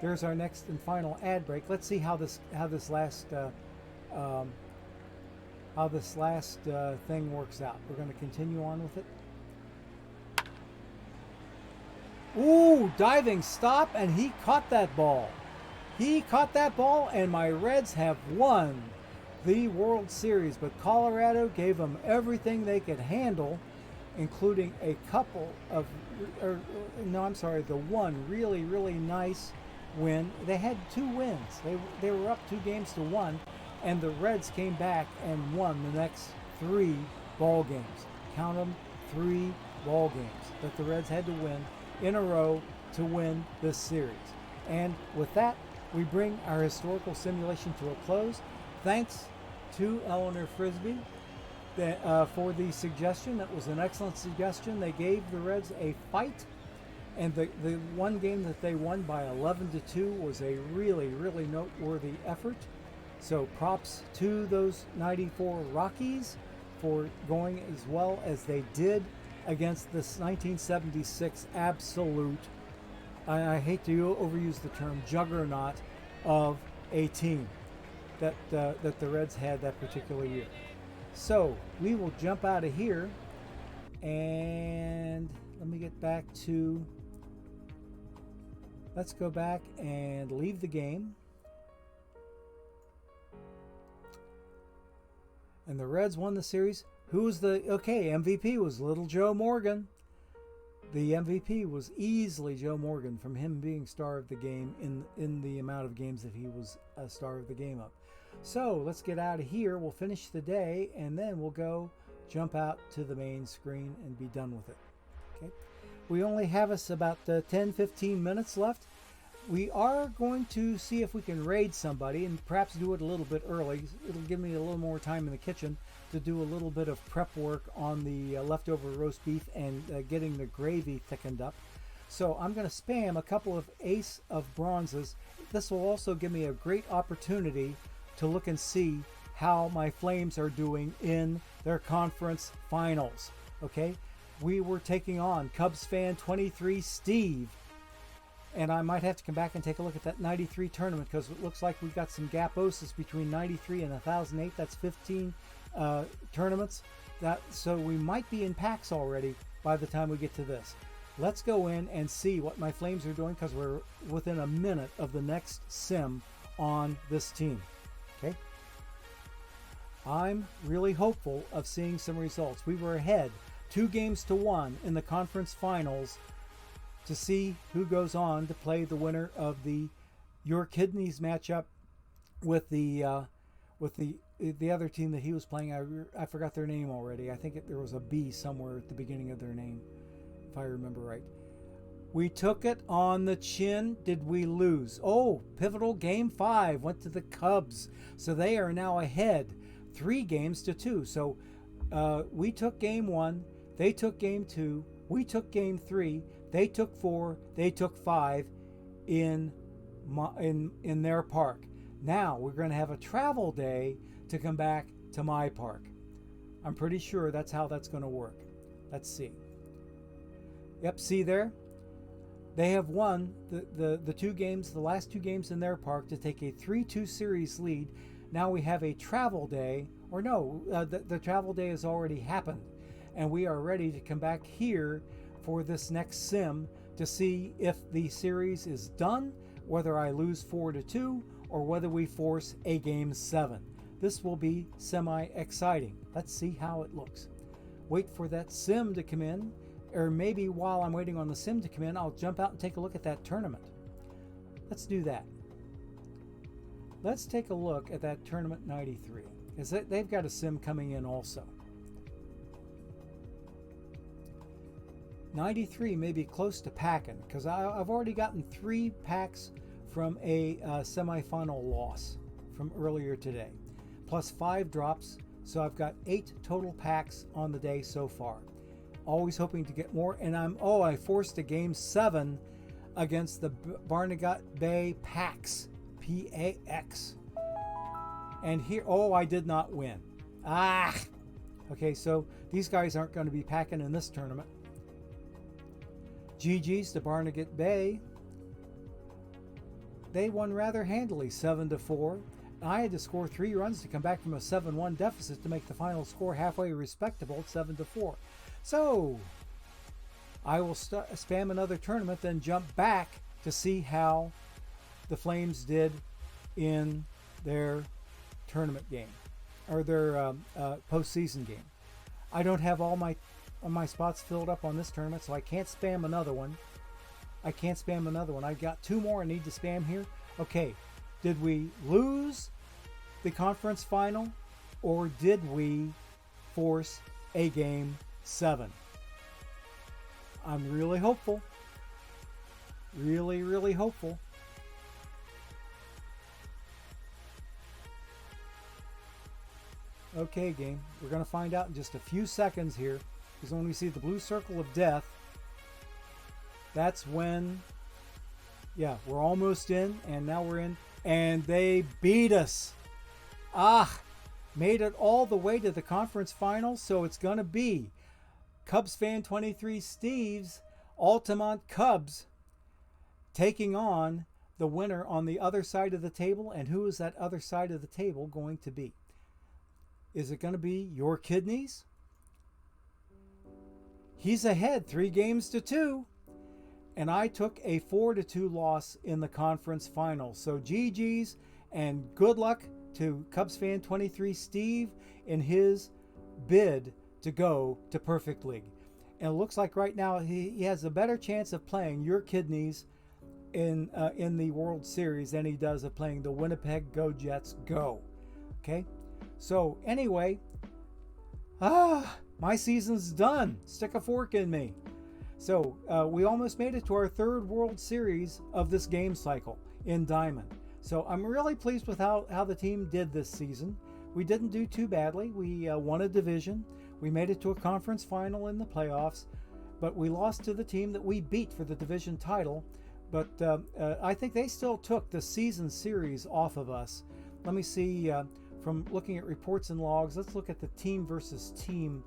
There's our next and final ad break. Let's see how this last thing works out. We're going to continue on with it. Ooh, diving stop, and he caught that ball. And my Reds have won the World Series, but Colorado gave them everything they could handle, including a couple of, the one really, really nice win. They had 2 wins. They were up 2-1, and the Reds came back and won the next 3 ball games. Count them, 3 ball games that the Reds had to win in a row to win this series. And with that, we bring our historical simulation to a close. Thanks to Eleanor Frisbee for the suggestion. That was an excellent suggestion. They gave the Reds a fight, And the one game that they won by 11-2 was a really, really noteworthy effort. So props to those 94 Rockies for going as well as they did against this 1976 absolute, I hate to overuse the term, juggernaut of a team that the Reds had that particular year. So we will jump out of here and let me get back to, let's go back and leave the game. And the Reds won the series. Who was the, okay, MVP was little Joe Morgan. The MVP was easily Joe Morgan, from him being star of the game in the amount of games that he was a star of the game of. So let's get out of here. We'll finish the day and then we'll go jump out to the main screen and be done with it. Okay. We only have us about 10-15 minutes left. We are going to see if we can raid somebody and perhaps do it a little bit early. It'll give me a little more time in the kitchen to do a little bit of prep work on the leftover roast beef and getting the gravy thickened up. So I'm going to spam a couple of ace of bronzes. This will also give me a great opportunity to look and see how my Flames are doing in their conference finals. Okay, we were taking on Cubs fan 23 Steve. And I might have to come back and take a look at that 93 tournament because it looks like we've got some gaposis between 93 and 1008. That's 15 tournaments. So we might be in packs already by the time we get to this. Let's go in and see what my Flames are doing because we're within a minute of the next sim on this team. Okay. I'm really hopeful of seeing some results. We were ahead 2-1 in the conference finals to see who goes on to play the winner of the Your Kidneys matchup with the other team that he was playing. I forgot their name already. I think there was a B somewhere at the beginning of their name, if I remember right. We took it on the chin. Did we lose? Oh, pivotal game 5 went to the Cubs. So they are now ahead 3-2. So we took game 1. They took game 2. We took game 3. They took 4. They took 5 in their park. Now we're going to have a travel day to come back to my park. I'm pretty sure that's how that's going to work. Let's see. Yep, see there? They have won the 2 games, the last 2 games in their park to take a 3-2 series lead. Now we have a travel day, or no, the travel day has already happened. And we are ready to come back here for this next sim to see if the series is done, whether I lose 4-2 or whether we force a game 7. This will be semi-exciting. Let's see how it looks. Wait for that sim to come in, or maybe while I'm waiting on the sim to come in, I'll jump out and take a look at that tournament. Let's do that. Let's take a look at that tournament 93, because they've got a sim coming in also. 93 may be close to packing because I've already gotten 3 packs from a semifinal loss from earlier today, plus 5 drops. So I've got 8 total packs on the day so far. Always hoping to get more. And I forced a game 7 against the Barnegat Bay Pax, P-A-X. And here, I did not win. Okay, so these guys aren't going to be packing in this tournament. GG's to Barnegat Bay. They won rather handily, 7-4. I had to score 3 runs to come back from a 7-1 deficit to make the final score halfway respectable at 7-4. So I will spam another tournament, then jump back to see how the Flames did in their tournament game, or their postseason game. I don't have all my spots filled up on this tournament, so I can't spam another one. I've got 2 more I need to spam here. Okay, did we lose the conference final, or did we force a game 7? I'm really hopeful. Really, really hopeful. Okay, game. We're going to find out in just a few seconds here. Because when we see the blue circle of death, that's when, yeah, we're almost in, and now we're in, and they beat us. Made it all the way to the conference finals, so it's going to be Cubs fan 23 Steve's Altamont Cubs taking on the winner on the other side of the table. And who is that other side of the table going to be? Is it going to be your kidneys? He's ahead 3-2, and I took a 4-2 loss in the conference finals. So GG's and good luck to Cubs fan 23 Steve in his bid to go to Perfect League. And it looks like right now he has a better chance of playing your kidneys in the World Series than he does of playing the Winnipeg Go Jets Go. Okay, so anyway, my season's done. Stick a fork in me. So we almost made it to our third World Series of this game cycle in Diamond. So I'm really pleased with how the team did this season. We didn't do too badly. We won a division. We made it to a conference final in the playoffs, but we lost to the team that we beat for the division title. But I think they still took the season series off of us. Let me see, from looking at reports and logs, let's look at the team versus team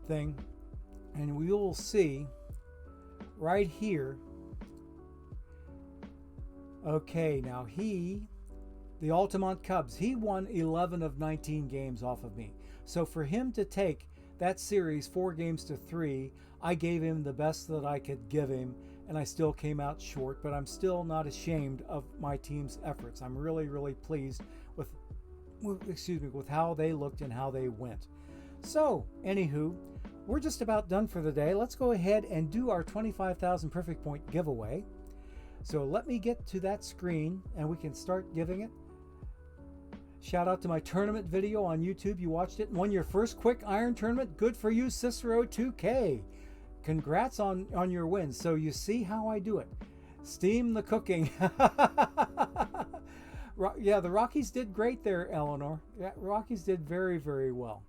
thing, and we will see right here. Okay, now the Altamont Cubs, he won 11 of 19 games off of me. So for him to take that series 4-3, I gave him the best that I could give him, and I still came out short, but I'm still not ashamed of my team's efforts. I'm really, really pleased with how they looked and how they went. So, anywho, we're just about done for the day. Let's go ahead and do our 25,000 perfect point giveaway. So let me get to that screen and we can start giving it. Shout out to my tournament video on YouTube. You watched it and won your first quick iron tournament. Good for you, Cicero 2K. Congrats on your win. So you see how I do it. Steam the cooking. Yeah, the Rockies did great there, Eleanor. Yeah, Rockies did very, very well.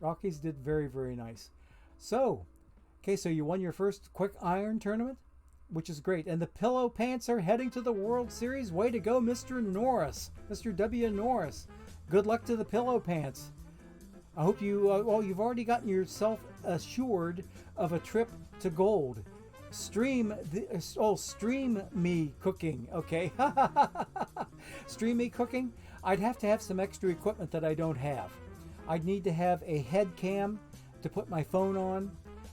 Rockies did very, very nice. So, okay, so you won your first quick iron tournament, which is great. And the Pillow Pants are heading to the World Series. Way to go, Mr. Norris. Mr. W. Norris. Good luck to the Pillow Pants. I hope you, you've already gotten yourself assured of a trip to gold. Stream me cooking, okay? Stream me cooking? I'd have to have some extra equipment that I don't have. I'd need to have a head cam to put my phone on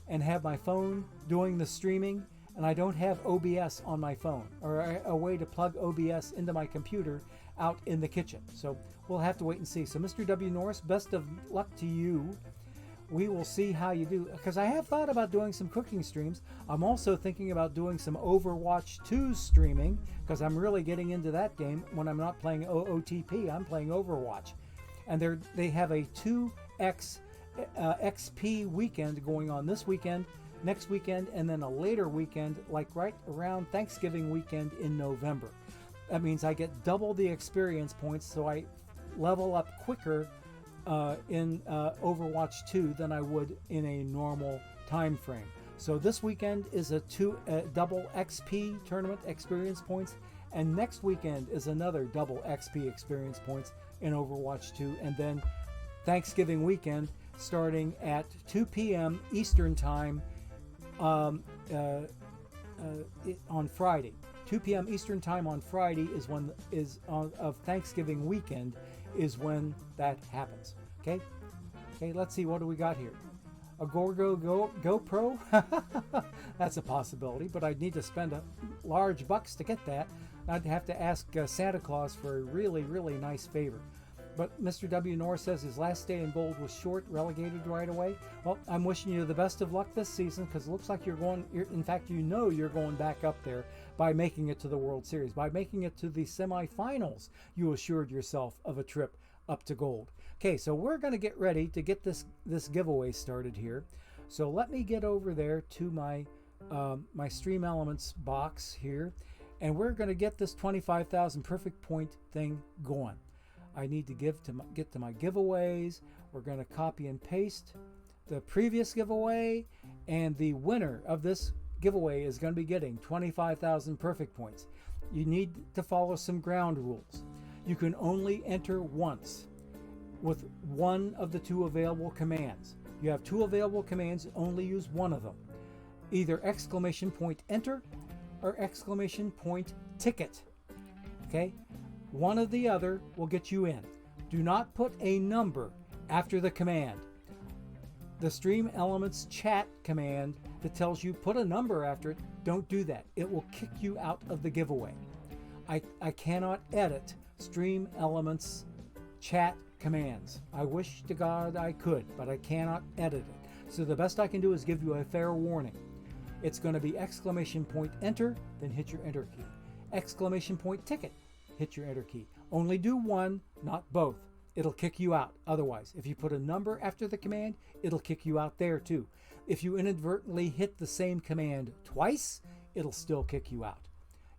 and have my phone doing the streaming, and I don't have OBS on my phone, or a way to plug OBS into my computer out in the kitchen. So we'll have to wait and see. So Mr. W. Norris, best of luck to you. We will see how you do, because I have thought about doing some cooking streams. I'm also thinking about doing some Overwatch 2 streaming, because I'm really getting into that game when I'm not playing OOTP. I'm playing Overwatch. And they have a 2x XP weekend going on this weekend, next weekend, and then a later weekend, like right around Thanksgiving weekend in November. That means I get double the experience points, so I level up quicker in Overwatch 2 than I would in a normal time frame. So this weekend is a double XP tournament experience points, and next weekend is another double XP experience points in Overwatch 2, and then Thanksgiving weekend starting at 2 p.m. Eastern Time on Friday. 2 p.m. Eastern Time on Friday of Thanksgiving weekend is when that happens. Okay, let's see, what do we got here? A GoPro? That's a possibility, but I'd need to spend large bucks to get that. I'd have to ask Santa Claus for a really, really nice favor. But Mr. W. Norris says his last day in gold was short, relegated right away. Well, I'm wishing you the best of luck this season, because it looks like you're going back up there by making it to the World Series. By making it to the semifinals, you assured yourself of a trip up to gold. Okay, so we're going to get ready to get this giveaway started here. So let me get over there to my my Stream Elements box here, and we're going to get this 25,000 perfect point thing going. I need to get to my giveaways. We're going to copy and paste the previous giveaway, and the winner of this giveaway is going to be getting 25,000 perfect points. You need to follow some ground rules. You can only enter once with one of the 2 available commands. You have 2 available commands, only use one of them. Either !enter or !ticket. Okay? One or the other will get you in. Do not put a number after the command. The Stream Elements chat command that tells you put a number after it, don't do that. It will kick you out of the giveaway. I cannot edit Stream Elements chat commands. I wish to God I could, but I cannot edit it. So the best I can do is give you a fair warning. It's going to be !enter, then hit your enter key. !ticket, hit your enter key. Only do one, not both. It'll kick you out otherwise. If you put a number after the command, it'll kick you out there too. If you inadvertently hit the same command twice, it'll still kick you out.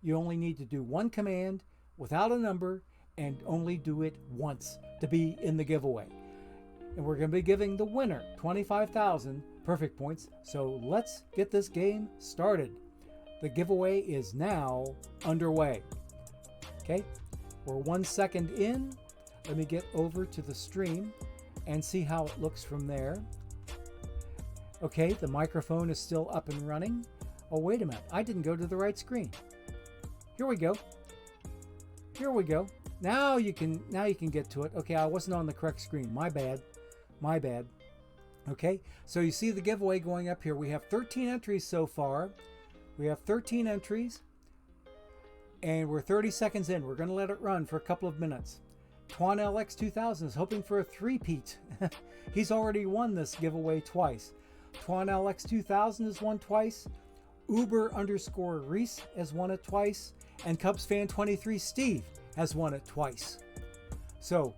You only need to do one command without a number and only do it once to be in the giveaway. And we're going to be giving the winner 25,000 perfect points. So let's get this game started. The giveaway is now underway. Okay, we're 1 second in. Let me get over to the stream and see how it looks from there. Okay, the microphone is still up and running. Oh, wait a minute. I didn't go to the right screen. Here we go. Here we go. Now you can get to it. Okay, I wasn't on the correct screen. My bad. My bad. Okay, so you see the giveaway going up here. We have 13 entries so far. We have 13 entries. And we're 30 seconds in. We're going to let it run for a couple of minutes. Twan LX2000 is hoping for a three-peat. He's already won this giveaway twice. Twan LX2000 has won twice. Uber_Reese has won it twice. And Cubs fan 23 Steve has won it twice. So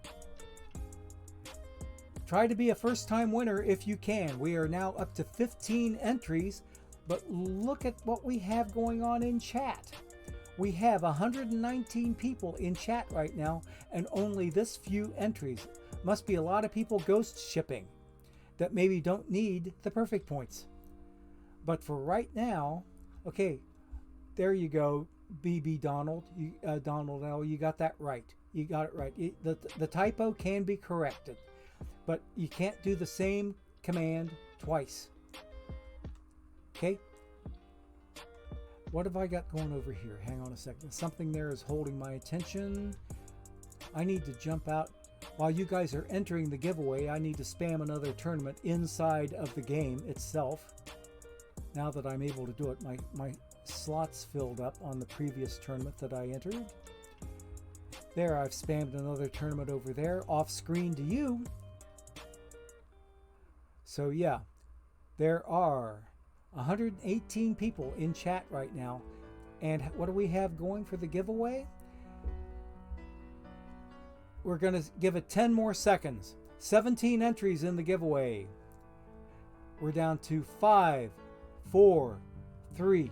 try to be a first-time winner if you can. We are now up to 15 entries, but look at what we have going on in chat. We have 119 people in chat right now and only this few entries. Must be a lot of people ghost shipping that maybe don't need the perfect points. But for right now, okay, there you go, BB Donald. Donald L, you got that right. You got it right. The typo can be corrected, but you can't do the same command twice. Okay? What have I got going over here? Hang on a second. Something there is holding my attention. I need to jump out. While you guys are entering the giveaway, I need to spam another tournament inside of the game itself. Now that I'm able to do it, my slots filled up on the previous tournament that I entered. There, I've spammed another tournament over there, off screen to you. So yeah, there are 118 people in chat right now. And what do we have going for the giveaway? We're going to give it 10 more seconds. 17 entries in the giveaway. We're down to 5, 4, 3,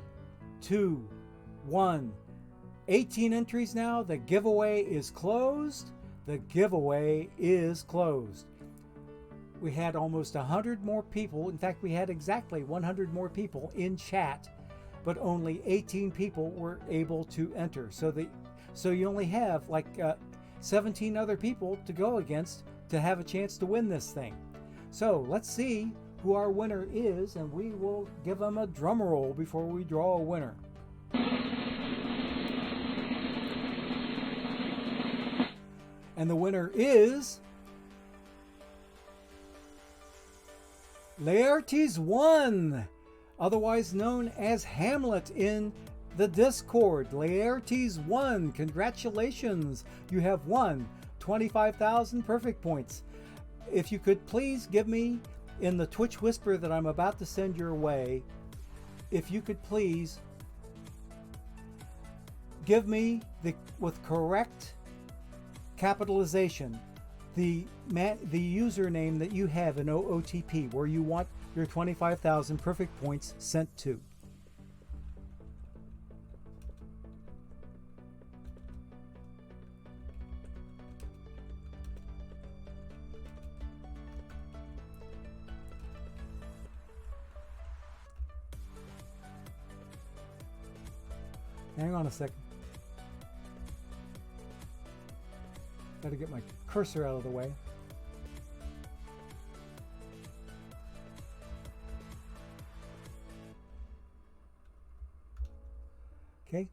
2, 1. 18 entries now. The giveaway is closed. The giveaway is closed. We had almost 100 more people. In fact, we had exactly 100 more people in chat, but only 18 people were able to enter. So you only have like 17 other people to go against to have a chance to win this thing. So let's see who our winner is, and we will give them a drum roll before we draw a winner. And the winner is Laertes1, otherwise known as Hamlet in the Discord. Laertes1, congratulations. You have won 25,000 perfect points. If you could please give me, in the Twitch whisper that I'm about to send your way, if you could please give me with correct capitalization the username that you have in OOTP where you want your 25,000 perfect points sent to. Hang on a second. Got to get my cursor out of the way. Okay.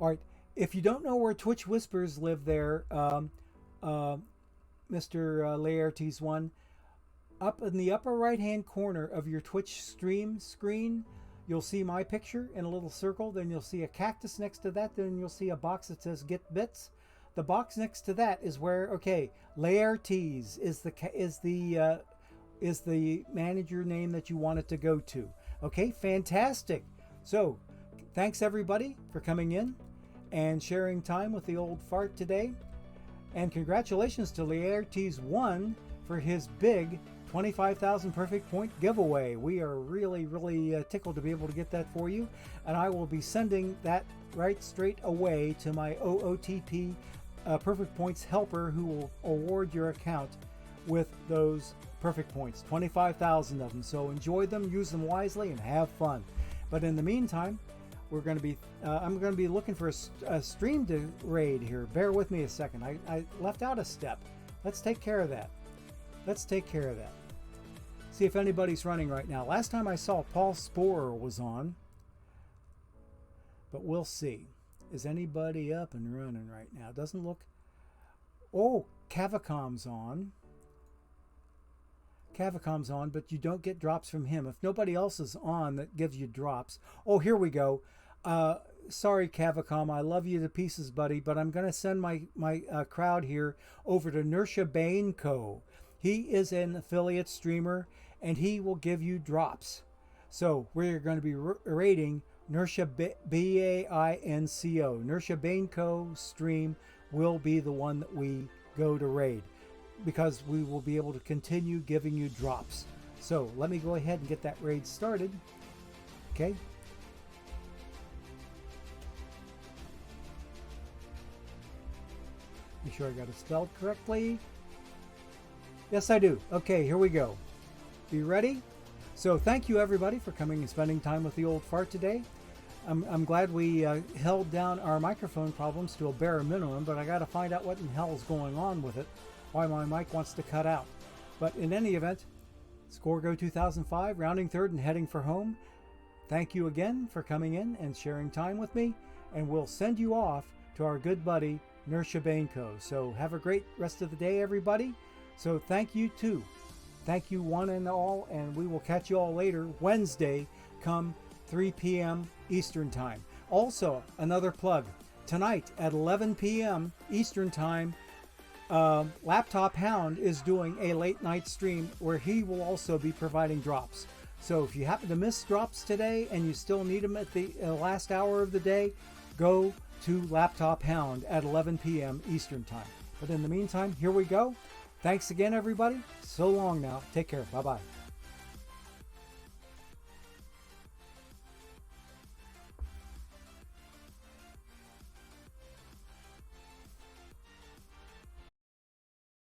All right. If you don't know where Twitch Whispers live there, Mr. Laertes one, up in the upper right-hand corner of your Twitch stream screen, you'll see my picture in a little circle. Then you'll see a cactus next to that. Then you'll see a box that says Get Bits. The box next to that is where, okay, Laertes is the manager name that you want it to go to. Okay, fantastic. So, thanks everybody for coming in and sharing time with the old fart today. And congratulations to Laertes 1 for his big 25,000 perfect point giveaway. We are really tickled to be able to get that for you. And I will be sending that right straight away to my OOTP Perfect Points helper, who will award your account with those perfect points, 25,000 of them. So enjoy them, use them wisely, and have fun. But in the meantime, we're going to be I'm going to be looking for a stream to raid here. Bear with me a second. I left out a step. Let's take care of that. See if anybody's running right now. Last time I saw Paul Sporer was on, but we'll see. Is anybody up and running right now? Doesn't look. Oh, Cavicom's on. Cavicom's on, but you don't get drops from him. If nobody else is on that gives you drops. Oh, here we go. Sorry, Cavicom. I love you to pieces, buddy, but I'm going to send my crowd here over to Nersha Bain Co. He is an affiliate streamer, and he will give you drops. So we're going to be rating Nersha B-A-I-N-C-O. Nersha Bain Co. stream will be the one that we go to raid, because we will be able to continue giving you drops. So let me go ahead and get that raid started. Okay. Make sure I got it spelled correctly. Yes, I do. Okay, here we go. Be ready? So thank you everybody for coming and spending time with the old fart today. I'm glad we held down our microphone problems to a bare minimum, but I got to find out what in hell is going on with it, why my mic wants to cut out. But in any event, ScoreGo 2005, rounding third and heading for home. Thank you again for coming in and sharing time with me, and we'll send you off to our good buddy Nersha Bainco. So have a great rest of the day, everybody. So thank you too. Thank you one and all, and we will catch you all later Wednesday come 3 p.m. Eastern Time. Also, another plug. Tonight at 11 p.m. Eastern Time, Laptop Hound is doing a late night stream where he will also be providing drops. So if you happen to miss drops today and you still need them at the last hour of the day, go to Laptop Hound at 11 p.m. Eastern Time. But in the meantime, here we go. Thanks again, everybody. So long now. Take care. Bye-bye.